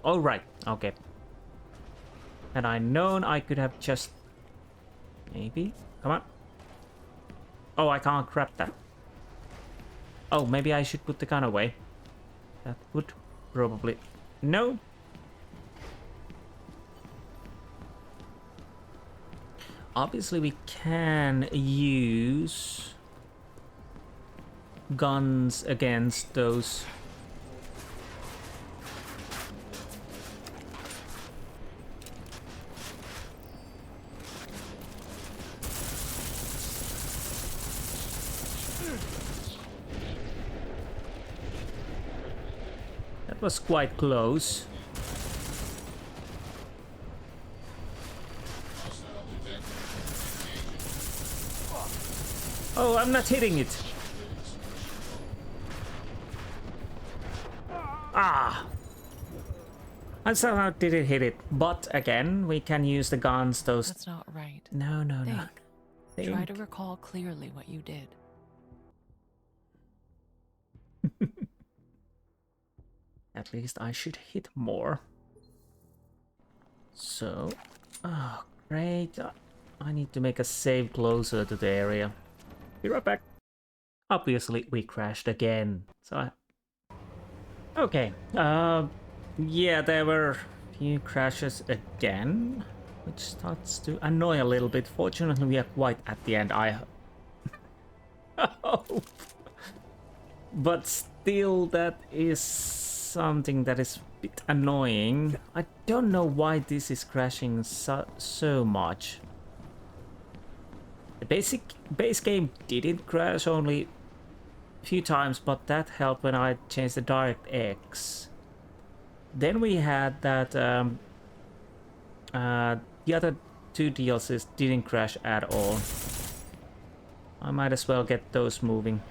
All right, okay. Had I known, I could have just... Maybe? Come on. Oh, I can't grab that. Oh, maybe I should put the gun away. That would probably... No! Obviously, we can use guns against those... That was quite close. Oh, I'm not hitting it. Ah. I somehow didn't hit it, but again, we can use the guns, those... That's not right. No. Think. Try to recall clearly what you did. At least I should hit more. So... Oh, great. I need to make a save closer to the area. Be right back. Obviously, we crashed again. So okay. Yeah, there were a few crashes again, which starts to annoy a little bit. Fortunately, we are quite at the end, I hope. But still, that is something that is a bit annoying. I don't know why this is crashing so much. The base game didn't crash, only a few times, but that helped when I changed the DirectX. Then we had that the other two DLCs didn't crash at all. I might as well get those moving.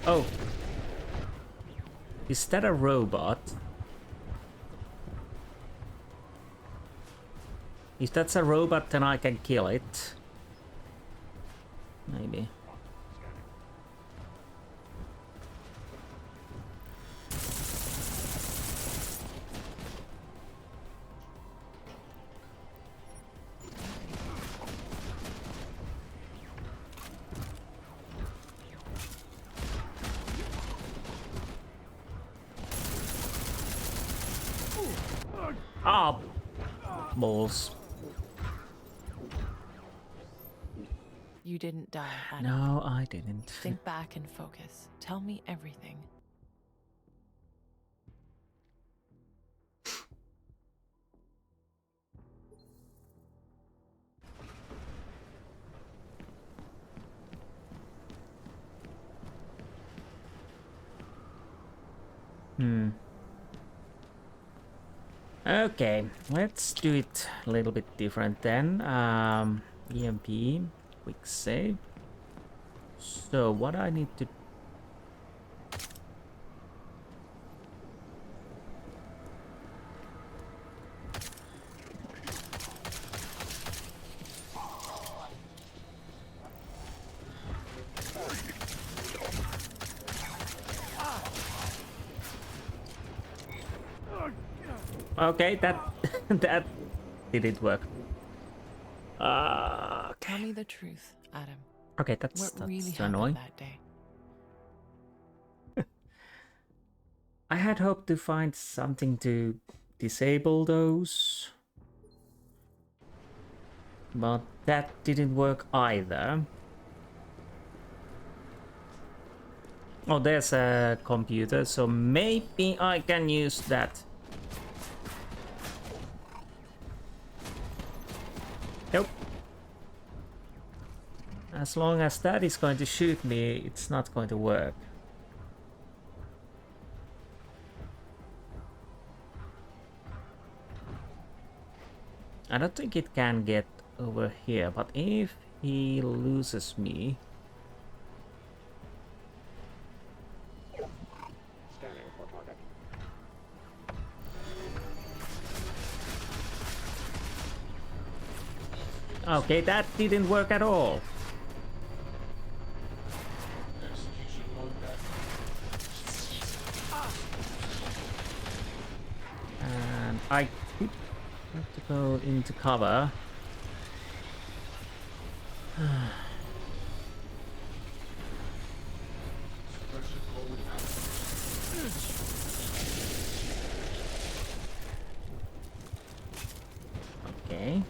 Oh. Is that a robot? If that's a robot, then I can kill it. Maybe. Ah, balls. You didn't die, Adam. No, I didn't. Think back and focus. Tell me everything. Okay, let's do it a little bit different then. EMP, quick save. So what I need to... Okay, that that didn't work. Tell me the truth, Adam. Okay, that's What really annoying. happened that day? I had hoped to find something to disable those, but that didn't work either. Oh, there's a computer, so maybe I can use that. Nope. As long as that is going to shoot me, it's not going to work. I don't think it can get over here, but if he loses me... Okay, that didn't work at all. And I could have to go into cover. Okay.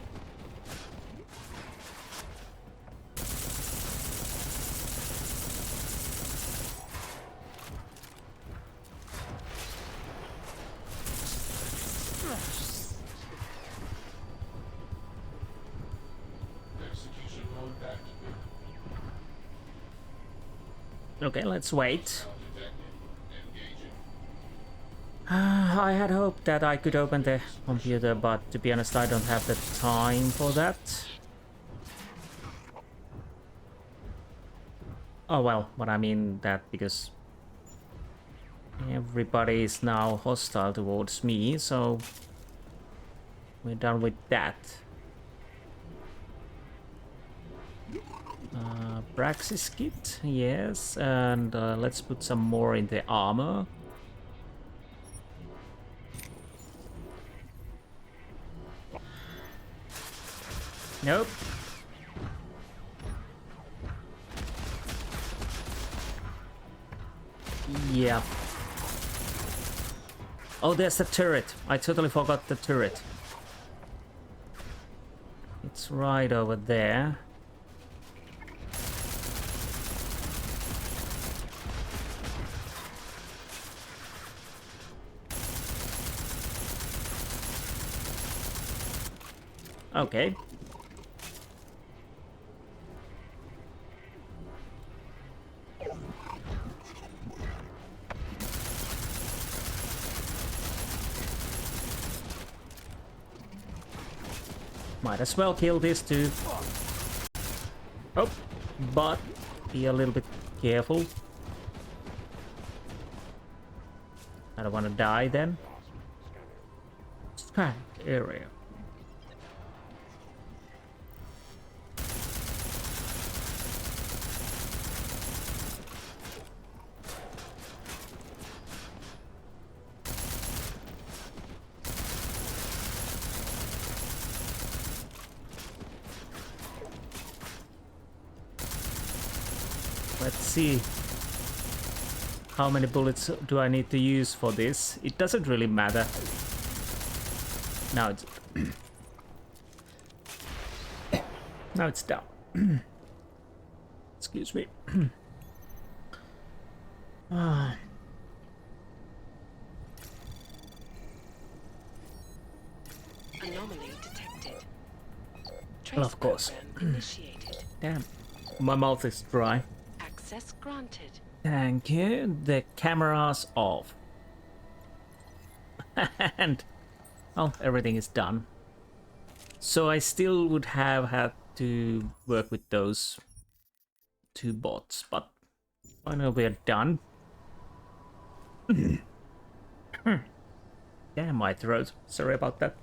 Okay, let's wait. I had hoped that I could open the computer, but to be honest, I don't have the time for that. Oh well, but I mean that because everybody is now hostile towards me, so we're done with that. Praxis kit, yes, and let's put some more in the armor. Nope. Yeah. Oh, there's the turret. I totally forgot the turret. It's right over there. Okay. Might as well kill this too. Oh, but be a little bit careful. I don't want to die then. Sky area. Let's see. How many bullets do I need to use for this? It doesn't really matter. Now it's now it's down. Excuse me. Anomaly detected. Well, of course. Initiated. Damn, my mouth is dry. Access granted. Thank you. The camera's off. And well, everything is done. So I still would have had to work with those two bots, but finally we're done. Damn, my throat. Sorry about that.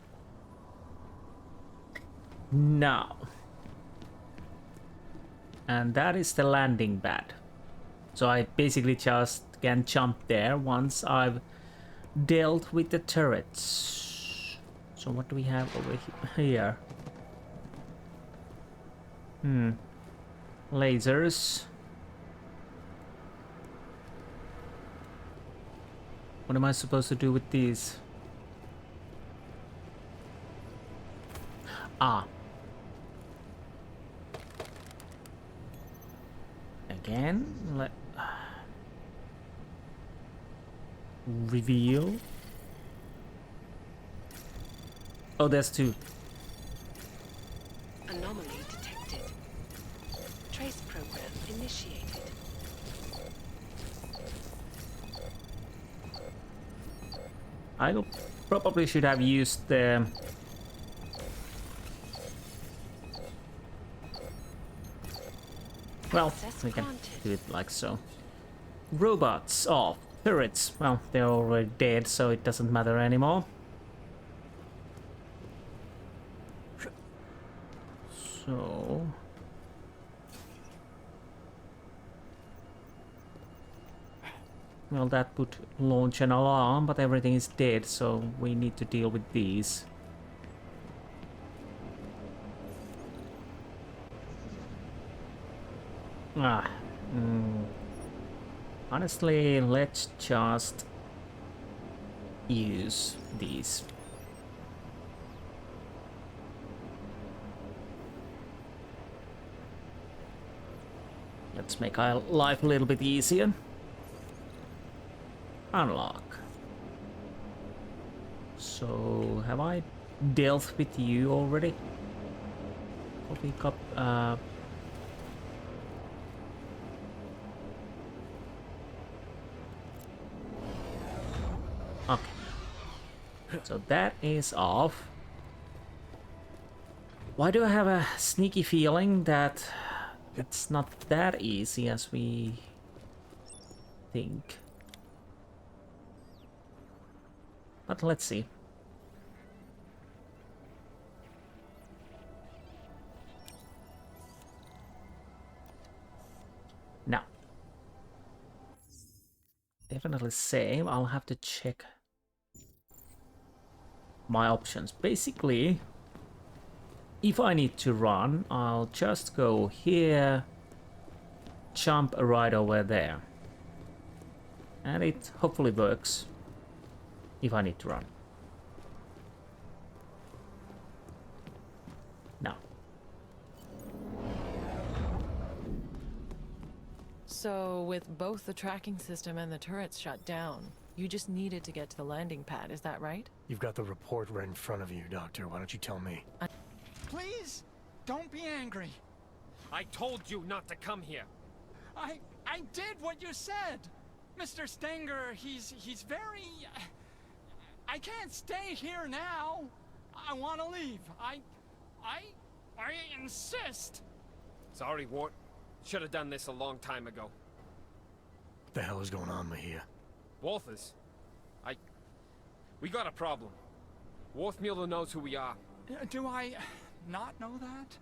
Now. And that is the landing pad. So I basically just can jump there once I've dealt with the turrets. So what do we have over here? Lasers. What am I supposed to do with these? Ah. Again, reveal. Oh, there's two. Anomaly detected. Trace program initiated. I probably should have used the well, we can do it like so. Robots off. Turrets. Well, they're already dead, so it doesn't matter anymore. So... well, that would launch an alarm, but everything is dead, so we need to deal with these. Honestly, let's just use these. Let's make our life a little bit easier. Unlock. So, have I dealt with you already? Coffee cup, okay. So that is off. Why do I have a sneaky feeling that it's not that easy as we think? But let's see. Now, definitely same. I'll have to check my options. Basically, if I need to run, I'll just go here, jump right over there. And it hopefully works if I need to run. Now. So, with both the tracking system and the turrets shut down, you just needed to get to the landing pad, is that right? You've got the report right in front of you, Doctor. Why don't you tell me? Please, don't be angry. I told you not to come here. I did what you said. Mr. Stenger, he's very... I can't stay here now. I want to leave. I insist. Sorry, Wart. Should have done this a long time ago. What the hell is going on, Mejia? Walters. We got a problem. Worthmuller knows who we are. Do I not know that?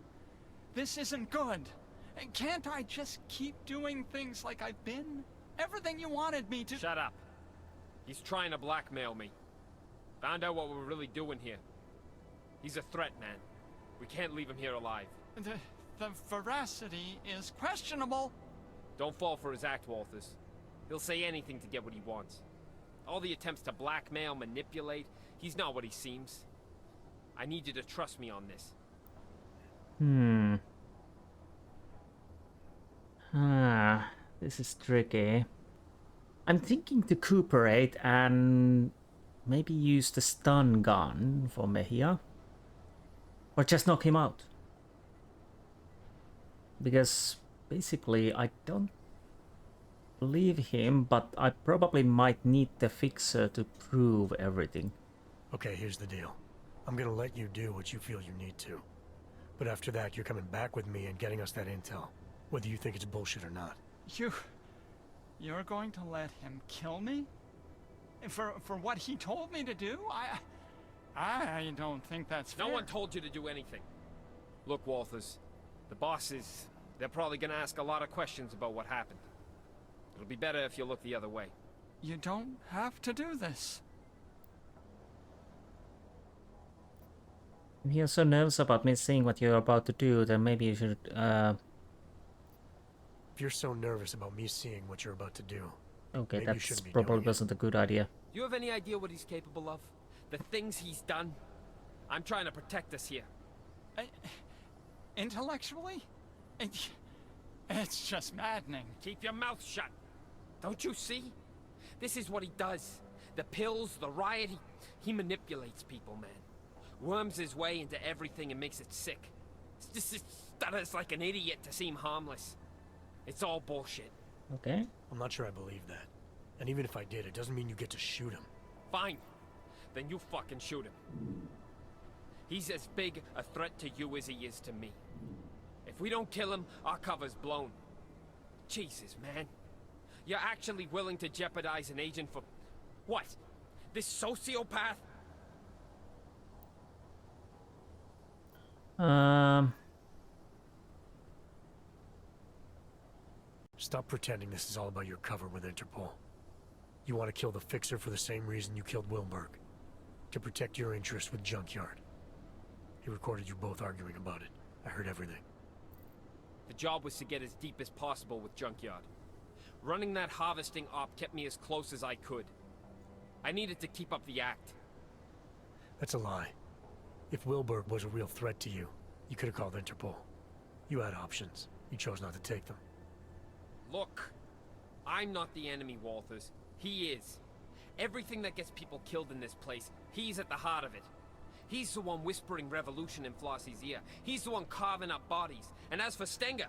This isn't good. Can't I just keep doing things like I've been? Everything you wanted me to... Shut up. He's trying to blackmail me. Found out what we're really doing here. He's a threat, man. We can't leave him here alive. The veracity is questionable. Don't fall for his act, Walters. He'll say anything to get what he wants. All the attempts to blackmail, manipulate, he's not what he seems. I need you to trust me on this. This is tricky. I'm thinking to cooperate and maybe use the stun gun for Mejia. Or just knock him out. Because basically I don't believe him, but I probably might need the fixer to prove everything. Okay, here's the deal. I'm gonna let you do what you feel you need to. But after that, you're coming back with me and getting us that intel. Whether you think it's bullshit or not. You're going to let him kill me? For what he told me to do? I don't think that's fair. No one told you to do anything. Look, Walters, the bosses, they're probably gonna ask a lot of questions about what happened. It'll be better if you look the other way. You don't have to do this. If you're so nervous about me seeing what you're about to do, then maybe you should, If you're so nervous about me seeing what you're about to do... Okay, that probably wasn't a good idea. Do you have any idea what he's capable of? The things he's done? I'm trying to protect us here. Intellectually? It's just maddening. Keep your mouth shut. Don't you see? This is what he does. The pills, the riot, he manipulates people, man. Worms his way into everything and makes it sick. Just stutters like an idiot to seem harmless. It's all bullshit. Okay. I'm not sure I believe that. And even if I did, it doesn't mean you get to shoot him. Fine. Then you fucking shoot him. He's as big a threat to you as he is to me. If we don't kill him, our cover's blown. Jesus, man. You're actually willing to jeopardize an agent for... what? This sociopath? Stop pretending this is all about your cover with Interpol. You want to kill the Fixer for the same reason you killed Wilberg. To protect your interests with Junkyard. He recorded you both arguing about it. I heard everything. The job was to get as deep as possible with Junkyard. Running that harvesting op kept me as close as I could. I needed to keep up the act. That's a lie. If Wilberg was a real threat to you, you could have called Interpol. You had options. You chose not to take them. Look, I'm not the enemy, Walters. He is. Everything that gets people killed in this place, he's at the heart of it. He's the one whispering revolution in Flossie's ear. He's the one carving up bodies. And as for Stenger,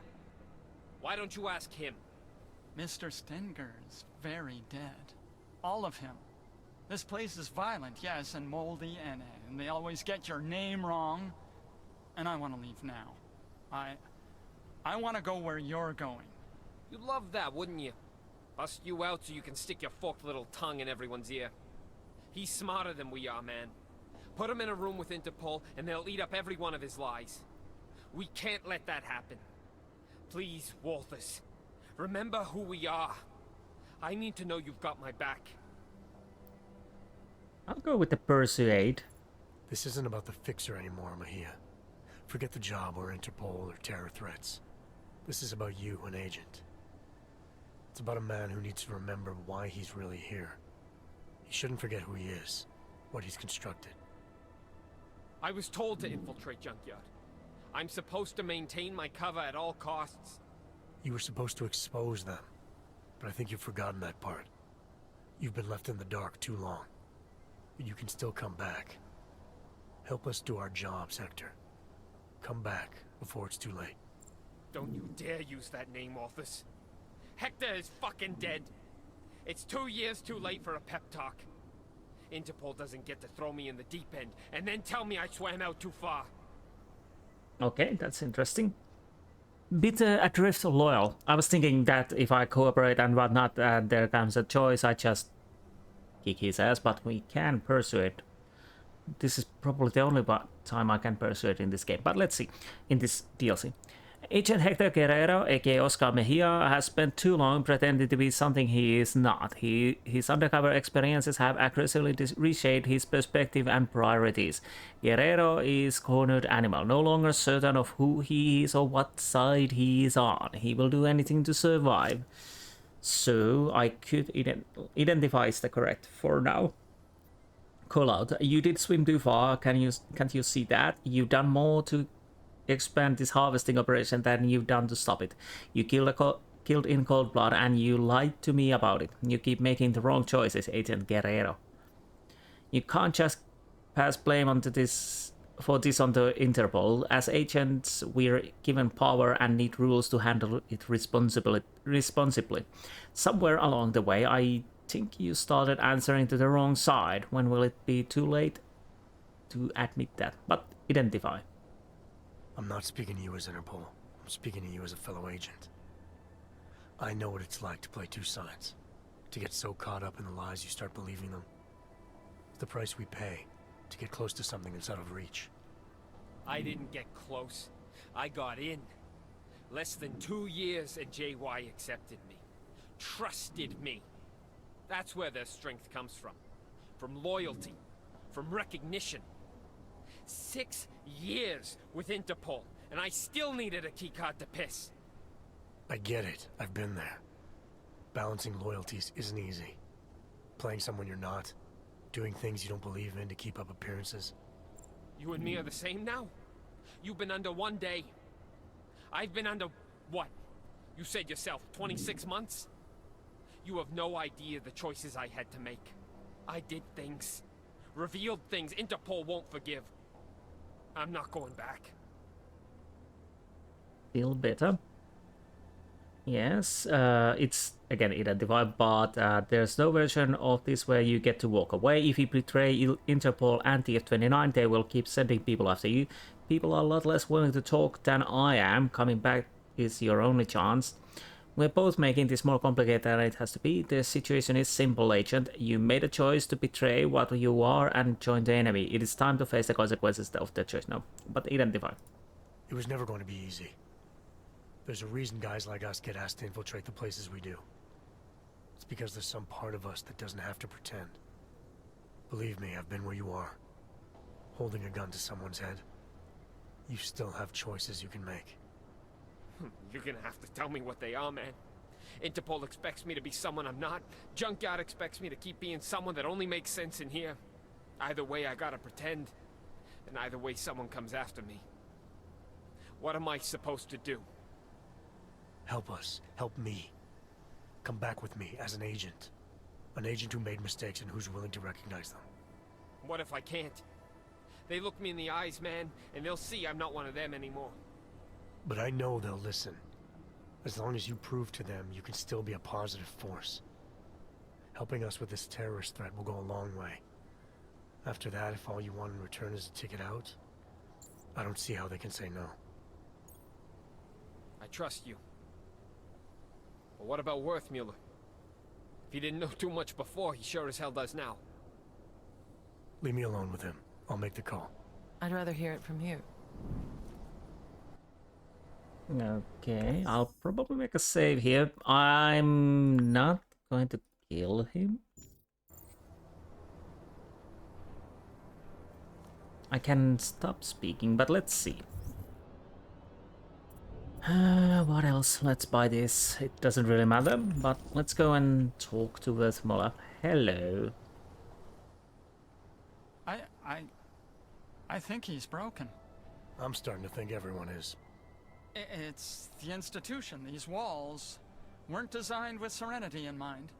why don't you ask him? Mr. Stenger's very dead. All of him. This place is violent, yes, and moldy, and they always get your name wrong. And I want to leave now. I want to go where you're going. You'd love that, wouldn't you? Bust you out so you can stick your forked little tongue in everyone's ear. He's smarter than we are, man. Put him in a room with Interpol, and they'll eat up every one of his lies. We can't let that happen. Please, Walters. Remember who we are. I need to know you've got my back. I'll go with the persuade. This isn't about the fixer anymore, Mahia. Forget the job or Interpol or terror threats. This is about you, an agent. It's about a man who needs to remember why he's really here. He shouldn't forget who he is, what he's constructed. I was told to infiltrate Junkyard. I'm supposed to maintain my cover at all costs. You were supposed to expose them, but I think you've forgotten that part. You've been left in the dark too long. But you can still come back. Help us do our jobs, Hector. Come back before it's too late. Don't you dare use that name, Walters. Hector is fucking dead. It's 2 years too late for a pep talk. Interpol doesn't get to throw me in the deep end and then tell me I swam out too far. Okay, that's interesting. Bit adrift loyal. I was thinking that if I cooperate and whatnot, there comes a choice, I just kick his ass, but we can persuade. This is probably the only time I can persuade in this game, but let's see, in this DLC. Agent Hector Guerrero, aka Oscar Mejia, has spent too long pretending to be something he is not. His undercover experiences have aggressively reshaped his perspective and priorities. Guerrero is cornered animal, no longer certain of who he is or what side he is on. He will do anything to survive. So I could identify is the correct for now. Call out. You did swim too far. Can't you see that? You've done more to expand this harvesting operation than you've done to stop it. You killed in cold blood and you lied to me about it. You keep making the wrong choices, Agent Guerrero. You can't just pass blame onto this on the Interpol. As agents, we're given power and need rules to handle it responsibly. Somewhere along the way, I think you started answering to the wrong side. When will it be too late to admit that? But identify. I'm not speaking to you as Interpol. I'm speaking to you as a fellow agent. I know what it's like to play two sides. To get so caught up in the lies you start believing them. It's the price we pay to get close to something that's out of reach. I didn't get close. I got in. Less than 2 years and JY accepted me. Trusted me. That's where their strength comes from. From loyalty. From recognition. 6 years with Interpol, and I still needed a keycard to piss. I get it. I've been there. Balancing loyalties isn't easy. Playing someone you're not. Doing things you don't believe in to keep up appearances. You and me are the same now? You've been under 1 day. I've been under, what? You said yourself, 26 months? You have no idea the choices I had to make. I did things. Revealed things Interpol won't forgive. I'm not going back. Feel better. Yes, it's again identified, but there's no version of this where you get to walk away. If you betray Interpol and TF-29, they will keep sending people after you. People are a lot less willing to talk than I am. Coming back is your only chance. We're both making this more complicated than it has to be. The situation is simple, Agent. You made a choice to betray what you are and join the enemy. It is time to face the consequences of that choice now. But identify. It was never going to be easy. There's a reason guys like us get asked to infiltrate the places we do. It's because there's some part of us that doesn't have to pretend. Believe me, I've been where you are. Holding a gun to someone's head. You still have choices you can make. You're gonna have to tell me what they are, man. Interpol expects me to be someone I'm not. Junkyard expects me to keep being someone that only makes sense in here. Either way, I gotta pretend. And either way, someone comes after me. What am I supposed to do? Help us. Help me. Come back with me as an agent. An agent who made mistakes and who's willing to recognize them. What if I can't? They look me in the eyes, man, and they'll see I'm not one of them anymore. But I know they'll listen. As long as you prove to them you can still be a positive force. Helping us with this terrorist threat will go a long way. After that, if all you want in return is a ticket out, I don't see how they can say no. I trust you. But what about Worthmuller? If he didn't know too much before, he sure as hell does now. Leave me alone with him. I'll make the call. I'd rather hear it from you. Okay, I'll probably make a save here. I'm not going to kill him. I can stop speaking, but let's see. What else? Let's buy this. It doesn't really matter, but let's go and talk to Worthmuller. Hello. I think he's broken. I'm starting to think everyone is. It's the institution. These walls weren't designed with serenity in mind.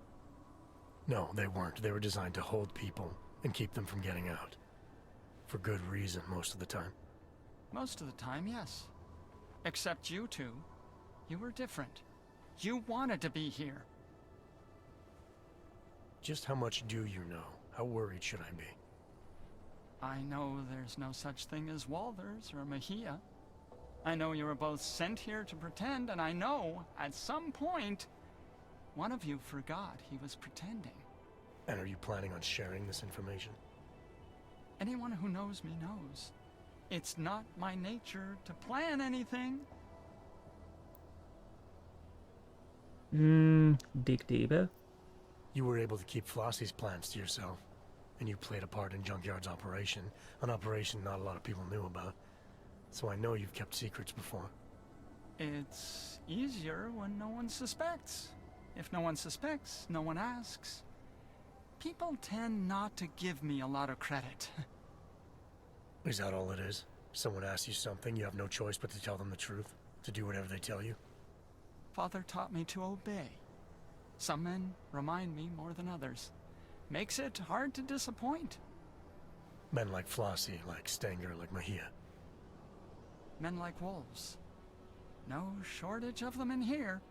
No, they weren't. They were designed to hold people and keep them from getting out. For good reason, most of the time. Most of the time, yes. Except you two. You were different. You wanted to be here. Just how much do you know? How worried should I be? I know there's no such thing as Walters or Mejia. I know you were both sent here to pretend, and I know, at some point, one of you forgot he was pretending. And are you planning on sharing this information? Anyone who knows me knows. It's not my nature to plan anything. Dig deeper. You were able to keep Flossie's plans to yourself, and you played a part in Junkyard's operation, an operation not a lot of people knew about. So I know you've kept secrets before. It's easier when no one suspects. If no one suspects, no one asks. People tend not to give me a lot of credit. Is that all it is? Someone asks you something, you have no choice but to tell them the truth? To do whatever they tell you? Father taught me to obey. Some men remind me more than others. Makes it hard to disappoint. Men like Flossie, like Stenger, like Mejia. Men like wolves. No shortage of them in here.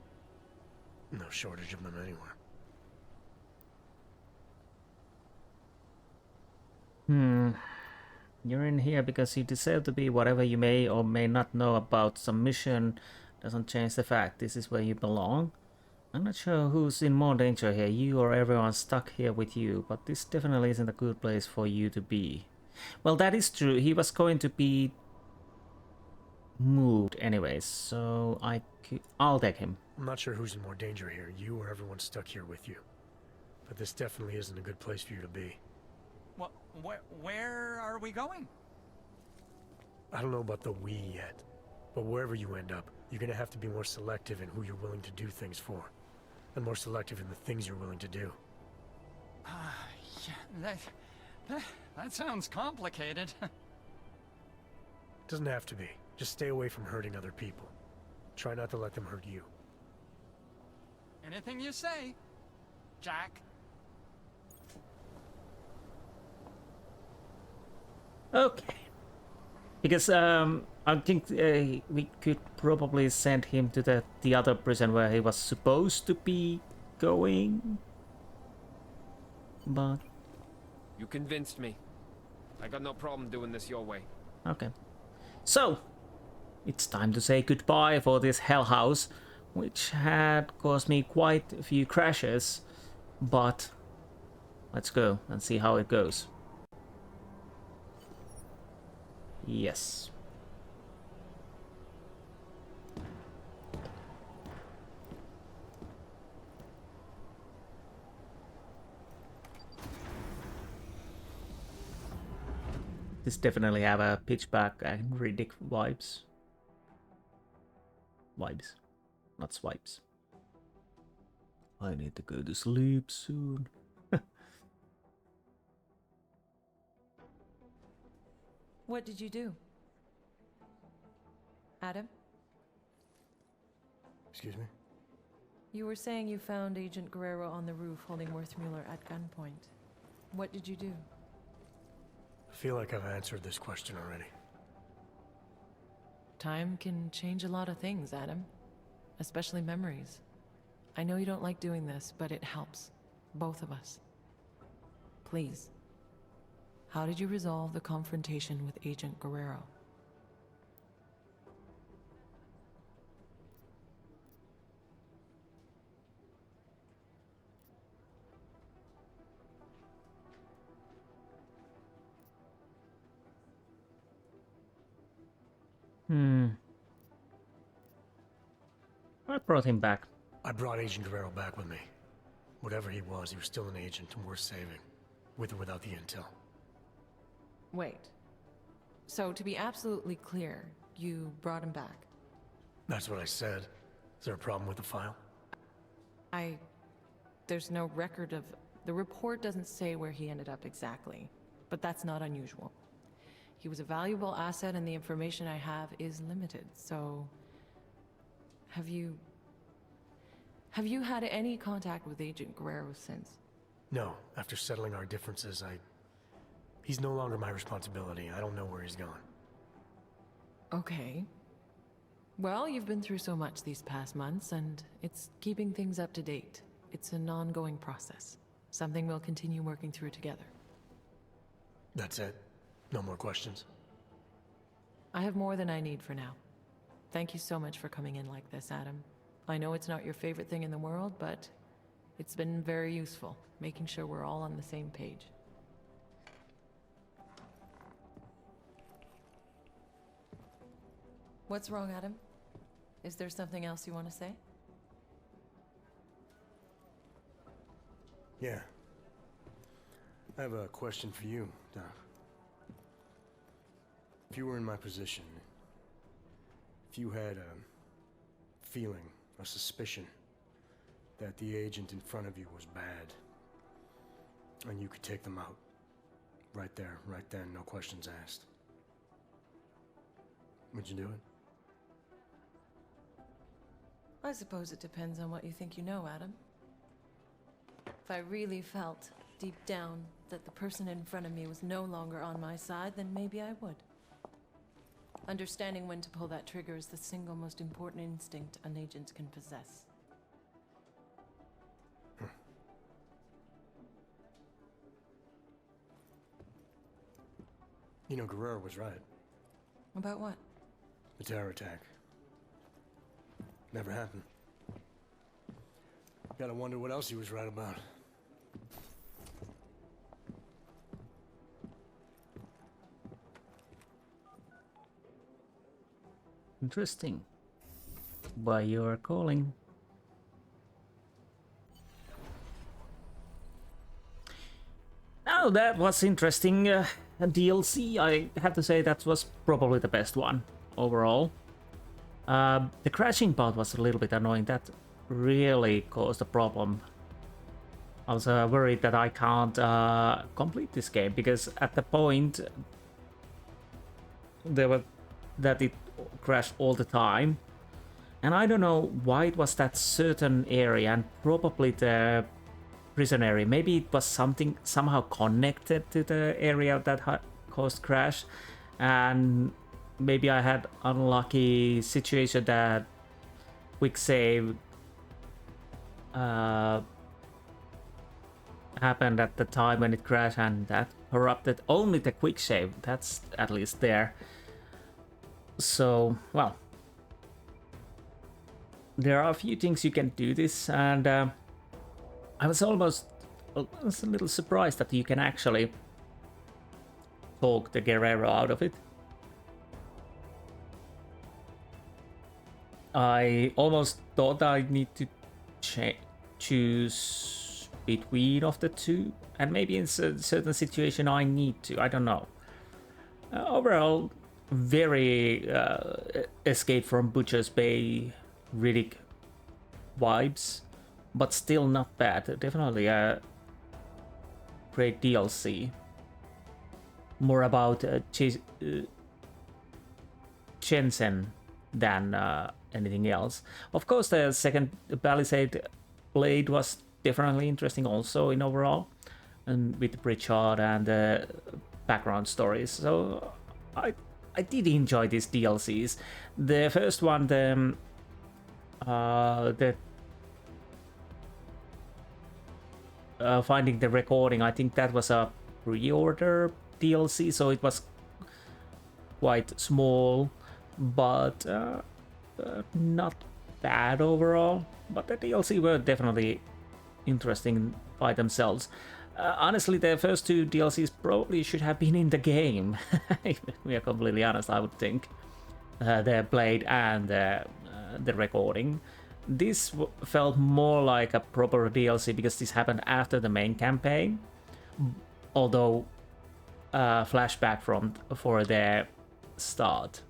No shortage of them anywhere. You're in here because you deserve to be. Whatever you may or may not know about some mission doesn't change the fact this is where you belong. I'm not sure who's in more danger here, you or everyone stuck here with you, but this definitely isn't a good place for you to be. Well, that is true. He was going to be moved anyways, so I'll take him. I'm not sure who's in more danger here, you or everyone stuck here with you. But this definitely isn't a good place for you to be. Where are we going? I don't know about the we yet, but wherever you end up, you're gonna have to be more selective in who you're willing to do things for, and more selective in the things you're willing to do. Yeah, that sounds complicated. Doesn't have to be. Just stay away from hurting other people. Try not to let them hurt you. Anything you say, Jack. Okay. Because I think we could probably send him to the other prison where he was supposed to be going. But You convinced me. I got no problem doing this your way. okay. So it's time to say goodbye for this hell house, which had caused me quite a few crashes, but let's go and see how it goes. Yes. This definitely have a pitch black and Riddick vibes. Vibes, not swipes. I need to go to sleep soon. What did you do? Adam? Excuse me? You were saying you found Agent Guerrero on the roof holding Worthmuller at gunpoint. What did you do? I feel like I've answered this question already. Time can change a lot of things, Adam. Especially memories. I know you don't like doing this, but it helps. Both of us. Please. How did you resolve the confrontation with Agent Guerrero? I brought him back. I brought Agent Guerrero back with me. Whatever he was still an agent and worth saving. With or without the intel. Wait. So, to be absolutely clear, you brought him back? That's what I said. Is there a problem with the file? There's no record of... The report doesn't say where he ended up exactly, but that's not unusual. He was a valuable asset and the information I have is limited, so... Have you had any contact with Agent Guerrero since? No. After settling our differences, He's no longer my responsibility. I don't know where he's gone. Okay. Well, you've been through so much these past months, and it's keeping things up to date. It's an ongoing process. Something we'll continue working through together. That's it? No more questions? I have more than I need for now. Thank you so much for coming in like this, Adam. I know it's not your favorite thing in the world, but it's been very useful, making sure we're all on the same page. What's wrong, Adam? Is there something else you want to say? Yeah. I have a question for you, Doc. If you were in my position, if you had a feeling, a suspicion, that the agent in front of you was bad, and you could take them out, right there, right then, no questions asked, would you do it? I suppose it depends on what you think you know, Adam. If I really felt, deep down, that the person in front of me was no longer on my side, then maybe I would. Understanding when to pull that trigger is the single most important instinct an agent can possess. You know, Guerrero was right. About what? The terror attack. Never happened. Gotta wonder what else he was right about. Interesting. Why you are calling? Oh, that was interesting. DLC, I have to say that was probably the best one overall. The crashing part was a little bit annoying. That really caused a problem. I was worried that I can't complete this game because at the point that it crashed all the time, and I don't know why it was that certain area, and probably the prison area. Maybe it was somehow connected to the area that caused crash, and maybe I had unlucky situation that quick save happened at the time when it crashed, and that corrupted only the quick save. That's at least there. So, well, there are a few things you can do this, and I was a little surprised that you can actually talk the Guerrero out of it. I almost thought I'd need to choose between of the two, and maybe in certain situation I need to. I don't know. Overall, very Escape from Butcher's Bay Riddick vibes, but still not bad. Definitely a great DLC. More about Jensen than anything else. Of course, the second Palisade Blade was definitely interesting also in overall, and with Pritchard and the background stories. So I did enjoy these DLCs. The first one, the finding the recording, I think that was a pre-order DLC, so it was quite small, but not bad overall. But the DLC were definitely interesting by themselves. Honestly, the first two DLCs probably should have been in the game. If we are completely honest, I would think. The Blade and the recording. This felt more like a proper DLC because this happened after the main campaign. Although flashback for the start.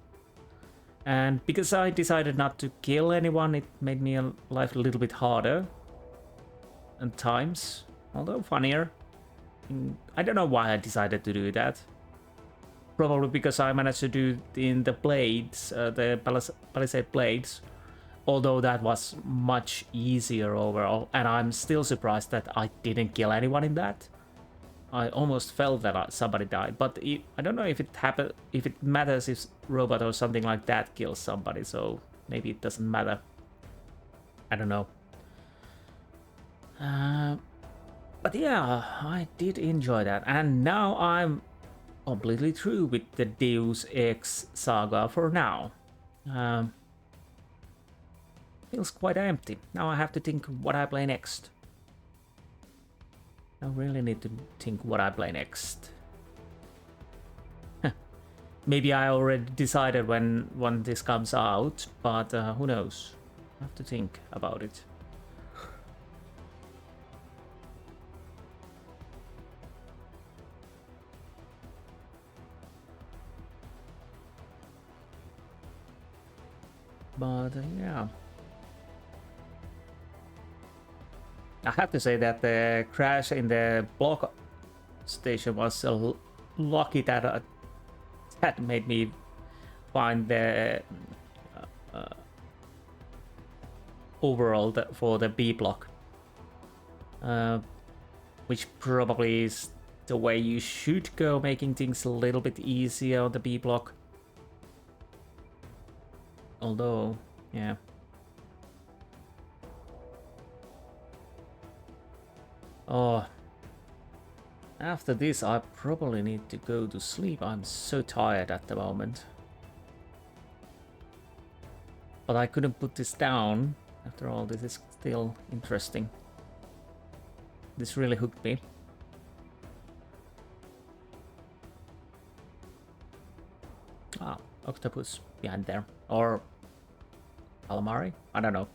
And because I decided not to kill anyone, it made me life a little bit harder at times, although funnier. I don't know why I decided to do that. Probably because I managed to do it in the blades, the Palisade blades, although that was much easier overall, and I'm still surprised that I didn't kill anyone in that. I almost felt that somebody died, but I don't know if it matters if robot or something like that kills somebody, so maybe it doesn't matter. I don't know. But yeah, I did enjoy that, and now I'm completely through with the Deus Ex saga for now. Feels quite empty. Now I have to think what I play next. I really need to think what I play next. Maybe I already decided when this comes out, but who knows? I have to think about it. But yeah. I have to say that the crash in the block station was lucky that that made me find the overall for the B block, which probably is the way you should go, making things a little bit easier on the B block. Although, yeah. Oh, after this I probably need to go to sleep. I'm so tired at the moment. But I couldn't put this down. After all, this is still interesting. This really hooked me. Ah, octopus behind there. Or calamari? I don't know.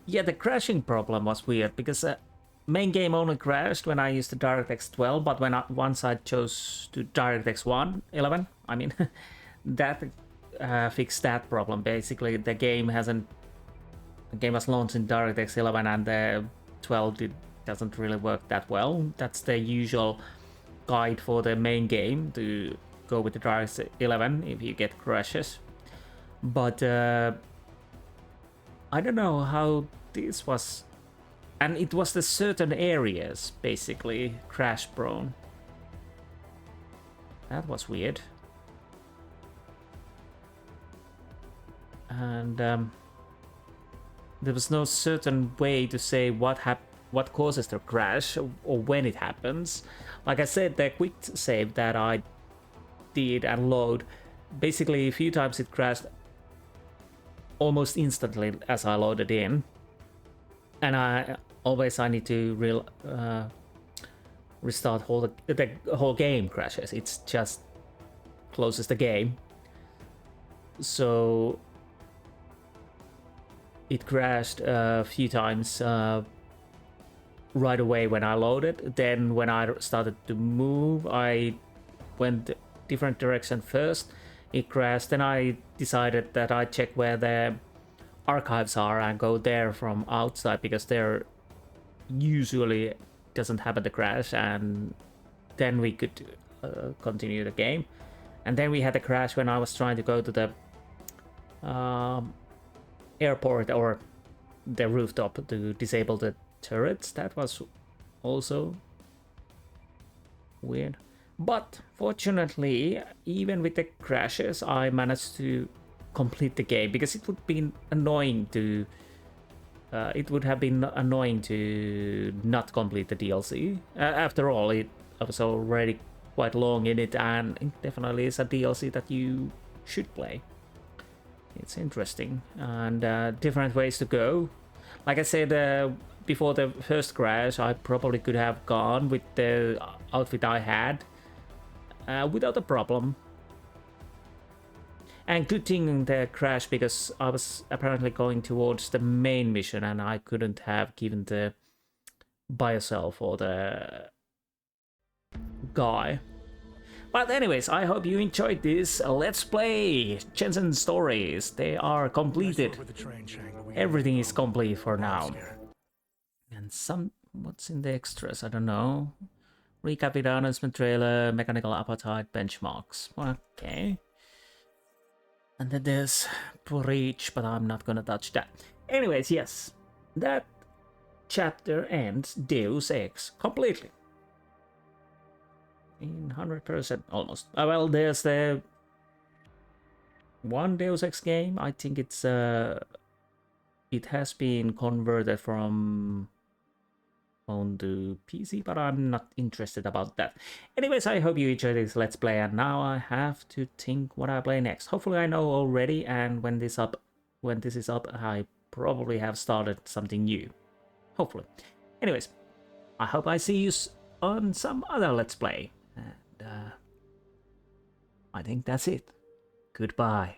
Yeah, the crashing problem was weird because main game only crashed when I used the DirectX 12, but once I chose to DirectX 11, I mean, that fixed that problem. Basically, the game was launched in DirectX 11 and the 12 doesn't really work that well. That's the usual guide for the main game, to go with the DirectX 11 if you get crashes. But I don't know how this was, and it was the certain areas basically crash prone. That was weird. And there was no certain way to say what causes the crash or when it happens. Like I said, the quick save that I did and load, basically a few times it crashed almost instantly as I loaded in, and I need to restart the whole game crashes. It's just closes the game, so it crashed a few times right away when I loaded. Then when I started to move, I went different direction first. It crashed, then I decided that I'd check where the archives are and go there from outside, because there usually doesn't happen the crash, and then we could continue the game. And then we had a crash when I was trying to go to the airport or the rooftop to disable the turrets. That was also weird. But fortunately, even with the crashes, I managed to complete the game, because it would be annoying to it would have been annoying to not complete the DLC. After all, I was already quite long in it, and it definitely is a DLC that you should play. It's interesting, and different ways to go. Like I said before the first crash, I probably could have gone with the outfit I had without a problem. And good thing in the crash, because I was apparently going towards the main mission and I couldn't have given the by yourself or the guy. But anyways, I hope you enjoyed this Let's Play Jensen stories. They are completed. Everything is complete for now. And what's in the extras? I don't know. Recap video, announcement trailer, mechanical appetite, benchmarks. Okay. And then there's Breach, but I'm not gonna touch that. Anyways, yes, that chapter ends Deus Ex completely. In 100% almost. Well, there's the one Deus Ex game. I think it's it has been converted from phone to PC, but I'm not interested about that. Anyways, I hope you enjoyed this Let's Play, and now I have to think what I play next. Hopefully I know already, and when this is up, I probably have started something new. Hopefully. Anyways, I hope I see you on some other Let's Play. And I think that's it. Goodbye.